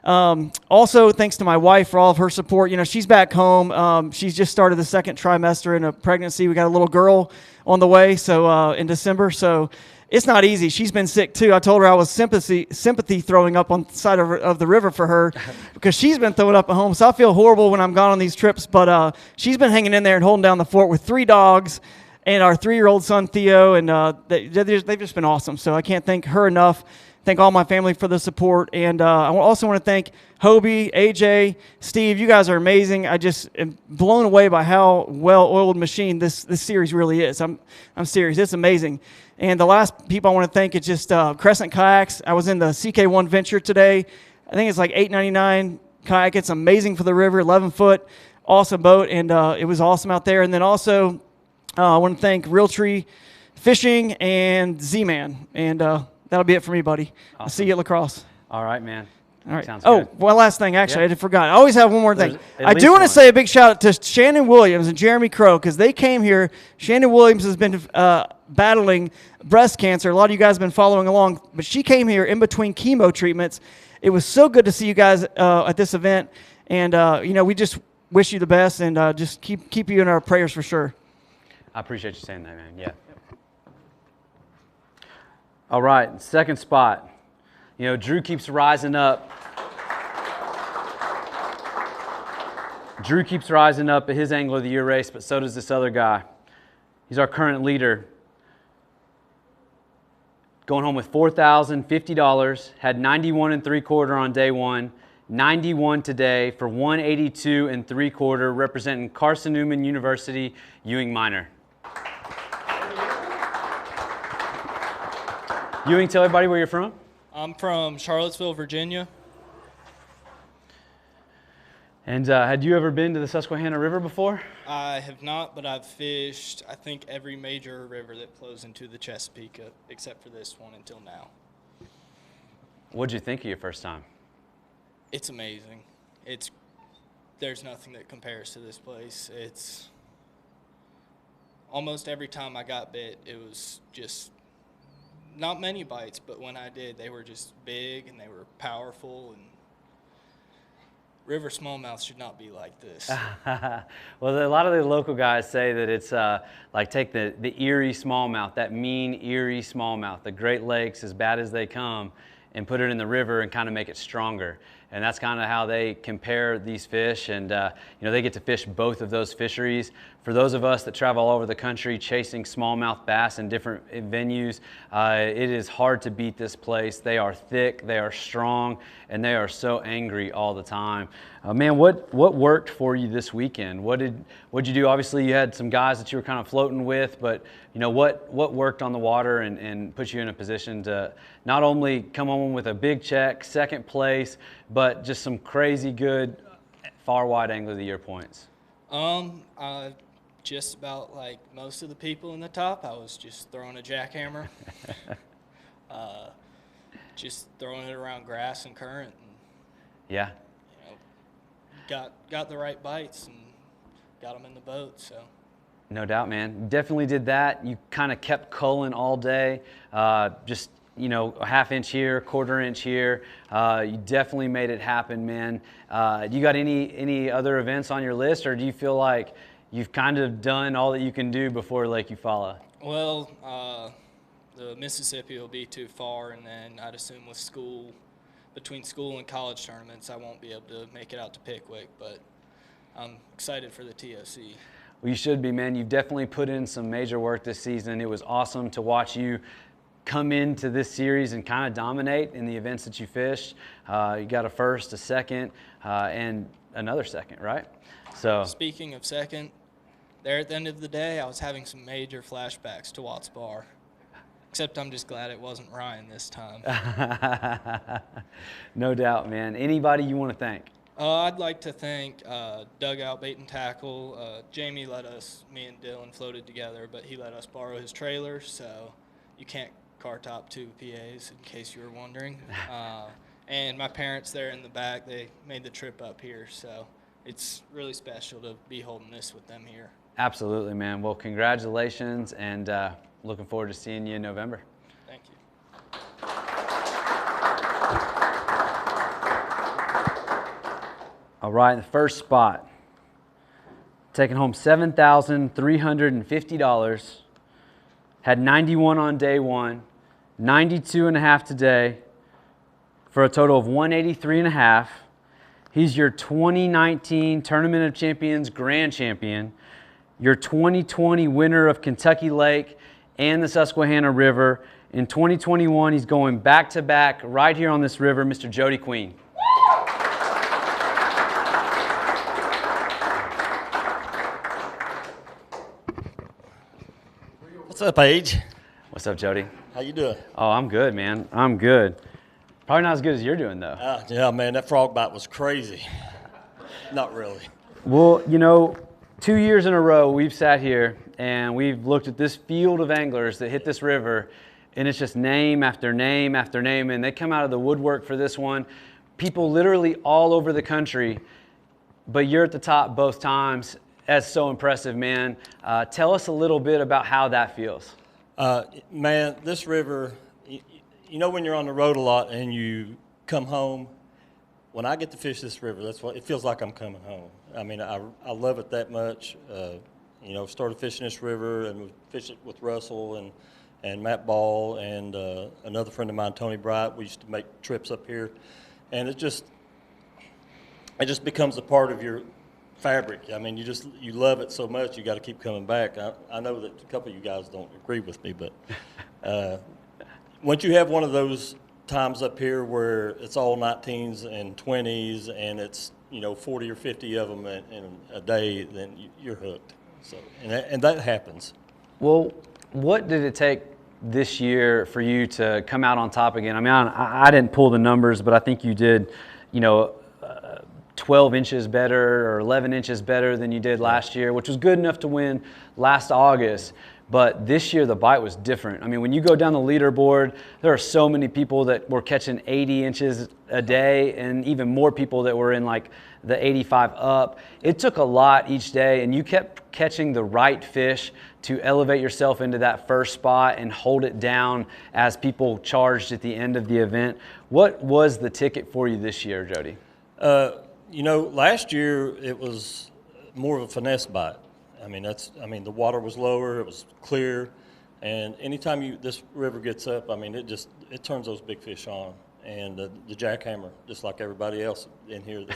also thanks to my wife for all of her support. You know, she's back home. She's just started the 2nd trimester in a pregnancy. We got a little girl on the way, so in December. So it's not easy. She's been sick too. I told her I was sympathy throwing up on the side of the river for her because she's been throwing up at home. So I feel horrible when I'm gone on these trips. But she's been hanging in there and holding down the fort with 3 dogs and our 3-year-old son Theo, and they've just been awesome. So I can't thank her enough. Thank all my family for the support, and I also want to thank Hobie, AJ, Steve. You guys are amazing. I just am blown away by how well-oiled machine this series really is. I'm serious. It's amazing. And the last people I want to thank is just Crescent Kayaks. I was in the CK1 Venture today. I think it's like $8.99 kayak. It's amazing for the river, 11-foot, awesome boat, and it was awesome out there. And then also I want to thank Realtree Fishing and Z-Man, and that'll be it for me, buddy. Awesome. I'll see you at lacrosse. All right, man. All right. Sounds Oh, good. one last thing. Actually, Yeah. I forgot. I always have one more thing. There's at I least do want to one. say a big shout out to Shannon Williams and Jeremy Crow because they came here. Shannon Williams has been battling breast cancer. A lot of you guys have been following along, but she came here in between chemo treatments. It was so good to see you guys at this event, and we just wish you the best and just keep you in our prayers for sure. I appreciate you saying that, man. Yeah. All right, second spot. Drew keeps rising up. Drew keeps rising up at his Angler of the Year race, but so does this other guy. He's our current leader. Going home with $4,050, had 91 3/4 on day one, 91 today for 182 3/4, representing Carson Newman University, Ewing Minor. Ewing, tell everybody where you're from. I'm from Charlottesville, Virginia. And had you ever been to the Susquehanna River before? I have not, but I've fished, I think, every major river that flows into the Chesapeake, except for this one until now. What'd you think of your first time? It's amazing. There's nothing that compares to this place. It's almost every time I got bit, it was just not many bites, but when I did, they were just big and they were powerful, and river smallmouth should not be like this. Well, a lot of the local guys say that it's like take the Erie smallmouth, that mean Erie smallmouth, the Great Lakes, as bad as they come, and put it in the river and kind of make it stronger. And that's kind of how they compare these fish. And, they get to fish both of those fisheries. For those of us that travel all over the country chasing smallmouth bass in different venues, it is hard to beat this place. They are thick, they are strong, and they are so angry all the time. Man, what worked for you this weekend? What'd you do? Obviously, you had some guys that you were kind of floating with, but what worked on the water and put you in a position to not only come home with a big check, second place, but just some crazy good far wide Angler of the Year points? Just about like most of the people in the top, I was just throwing a jackhammer, just throwing it around grass and current, and Yeah. got the right bites and got them in the boat. So No doubt, man. Definitely did that. You kind of kept culling all day, just a half inch here, quarter inch here. You definitely made it happen, man. You got any other events on your list, or do you feel like you've kind of done all that you can do before Lake Eufaula? well, the Mississippi will be too far, and then I'd assume with between school and college tournaments, I won't be able to make it out to Pickwick, but I'm excited for the TOC. Well, you should be, man. You've definitely put in some major work this season. It was awesome to watch you come into this series and kind of dominate in the events that you fished. You got a first, a second, and another second, right? So Speaking of second, there at the end of the day, I was having some major flashbacks to Watts Bar. Except I'm just glad it wasn't Ryan this time. No doubt, man. Anybody you want to thank? I'd like to thank Dugout Bait and Tackle. Jamie me and Dylan floated together, but he let us borrow his trailer, so you can't car top 2 PAs, in case you were wondering. And my parents there in the back, they made the trip up here, so it's really special to be holding this with them here. Absolutely, man. Well, congratulations, and looking forward to seeing you in November. Thank you. All right, the first spot, taking home $7,350, had 91 on day one, 92.5 today, for a total of 183.5. He's your 2019 Tournament of Champions Grand Champion, your 2020 winner of Kentucky Lake and the Susquehanna River. In 2021, he's going back-to-back right here on this river, Mr. Jody Queen. What's up, Age? What's up, Jody? How you doing? Oh, I'm good, man. I'm good. Probably not as good as you're doing, though. Yeah, man, that frog bite was crazy. Not really. Well, you know, 2 years in a row, we've sat here and we've looked at this field of anglers that hit this river, and it's just name after name after name, and they come out of the woodwork for this one. People literally all over the country, but you're at the top both times. That's so impressive, man. Tell us a little bit about how that feels. Man, this river, you know when you're on the road a lot and you come home, when I get to fish this river, that's what it feels like. I'm coming home. I mean, I love it that much. You know, started fishing this river and fished it with Russell and Matt Ball and another friend of mine, Tony Bright. We used to make trips up here, and it just becomes a part of your fabric. I mean, you love it so much, you got to keep coming back. I know that a couple of you guys don't agree with me, but once you have one of those times up here where it's all 19s and 20s and it's 40 or 50 of them in a day, then you're hooked. So and that happens. Well, what did it take this year for you to come out on top again? I mean, I didn't pull the numbers, but I think you did, 12 inches better or 11 inches better than you did last year, which was good enough to win last August. But this year, the bite was different. I mean, when you go down the leaderboard, there are so many people that were catching 80 inches a day and even more people that were in like the 85 up. It took a lot each day, and you kept catching the right fish to elevate yourself into that first spot and hold it down as people charged at the end of the event. What was the ticket for you this year, Jody? Last year it was more of a finesse bite. I mean, the water was lower, it was clear, and anytime this river gets up, I mean, it turns those big fish on. And the jackhammer, just like everybody else in here.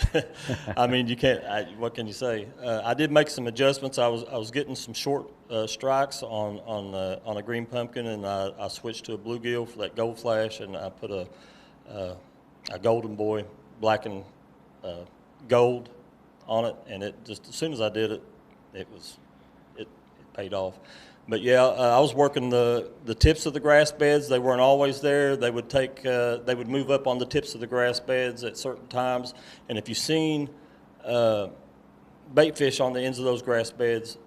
I mean, you can't. What can you say? I did make some adjustments. I was getting some short strikes on a green pumpkin, and I switched to a bluegill for that gold flash, and I put a golden boy, black and gold, on it, and it just as soon as I did it, it paid off. But yeah, I was working the tips of the grass beds. They weren't always there. They would move up on the tips of the grass beds at certain times. And if you've seen bait fish on the ends of those grass beds,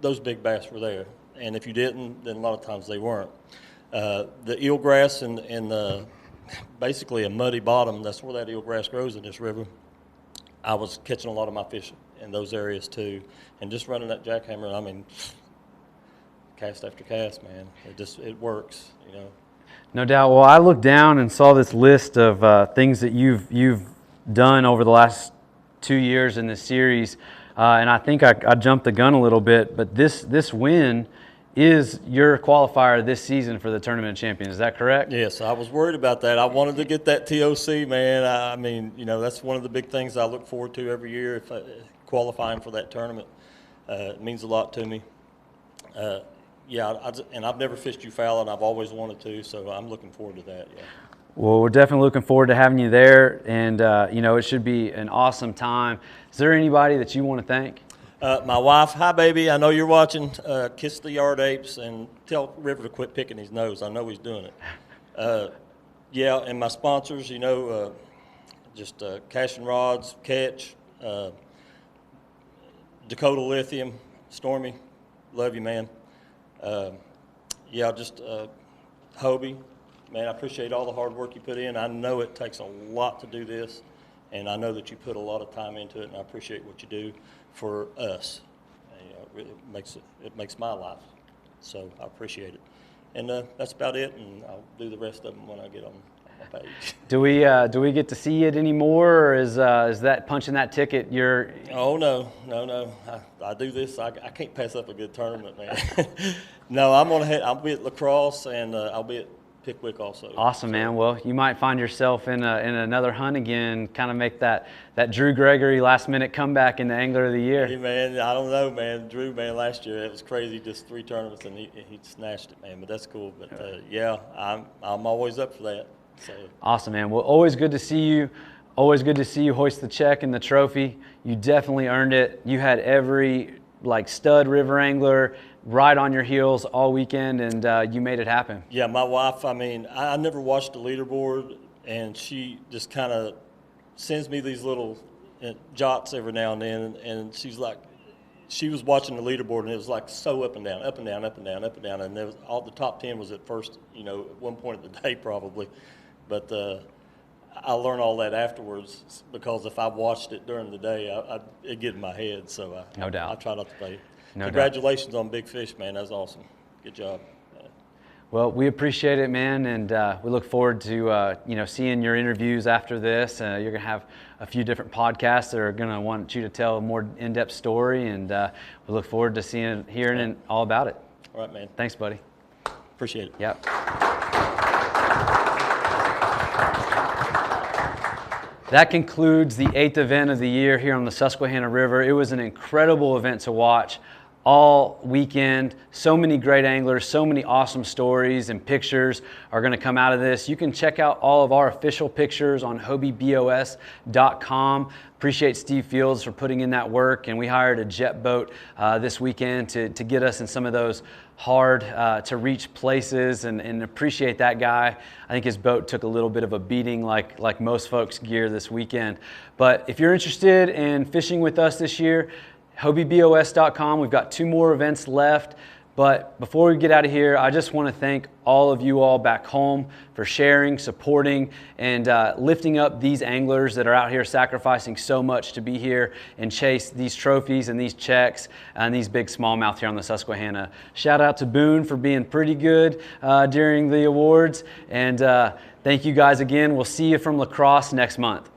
those big bass were there. And if you didn't, then a lot of times they weren't. The eelgrass and basically a muddy bottom, that's where that eelgrass grows in this river. I was catching a lot of my fish in those areas too. And just running that jackhammer, I mean, cast after cast, man. It works, No doubt. Well, I looked down and saw this list of things that you've done over the last 2 years in this series, and I think I jumped the gun a little bit. But this win is your qualifier this season for the Tournament of Champions. Is that correct? Yes, I was worried about that. I wanted to get that TOC, man. I mean, that's one of the big things I look forward to every year. If qualifying for that tournament, it means a lot to me. Yeah, and I've never fished Eufaula, and I've always wanted to, so I'm looking forward to that, yeah. Well, we're definitely looking forward to having you there, and, it should be an awesome time. Is there anybody that you want to thank? My wife, hi, baby, I know you're watching. Kiss the yard apes and tell River to quit picking his nose. I know he's doing it. Yeah, and my sponsors, just Cash and Rods, Catch, Dakota Lithium, Stormy, love you, man. Just Hobie, man, I appreciate all the hard work you put in. I know it takes a lot to do this, and I know that you put a lot of time into it, and I appreciate what you do for us. And, it makes my life, so I appreciate it. And that's about it, and I'll do the rest of them when I get on my page. Do we get to see it anymore, or is that punching that ticket? Oh no. I do this. I can't pass up a good tournament, man. No, I'll be at La Crosse, and I'll be at Pickwick also. Awesome, man. Well, you might find yourself in another hunt again, kind of make that Drew Gregory last-minute comeback in the Angler of the Year. Hey, man, I don't know, man. Drew, man, last year it was crazy, just 3 tournaments, and he snatched it, man. But that's cool. But yeah, I'm always up for that. So. Awesome, man. Well, always good to see you. Always good to see you hoist the check and the trophy. You definitely earned it. You had every stud river angler right on your heels all weekend, and you made it happen. Yeah, my wife, I mean, I never watched the leaderboard, and she just kind of sends me these little jots every now and then, and she's like, she was watching the leaderboard, and it was like so up and down, up and down, up and down, up and down, and there was all the top 10 was at first, at one point of the day probably, but I learned all that afterwards because if I watched it during the day, it'd get in my head, so no doubt. I try not to pay. No Congratulations doubt. on Big Fish, man. That's awesome. Good job. Well, we appreciate it, man, and we look forward to seeing your interviews after this. You're going to have a few different podcasts that are going to want you to tell a more in-depth story, and we look forward to hearing all about it. All right, man. Thanks, buddy. Appreciate it. Yep. That concludes the 8th event of the year here on the Susquehanna River. It was an incredible event to watch all weekend. So many great anglers, so many awesome stories and pictures are going to come out of this. You can check out all of our official pictures on hobiebos.com. Appreciate Steve Fields for putting in that work, and we hired a jet boat this weekend to get us in some of those hard to reach places, and appreciate that guy. I think his boat took a little bit of a beating like most folks' gear this weekend. But if you're interested in fishing with us this year, hobiebos.com. We've got 2 more events left. But before we get out of here, I just want to thank all of you all back home for sharing, supporting, and lifting up these anglers that are out here sacrificing so much to be here and chase these trophies and these checks and these big smallmouth here on the Susquehanna. Shout out to Boone for being pretty good during the awards. And thank you guys again. We'll see you from La Crosse next month.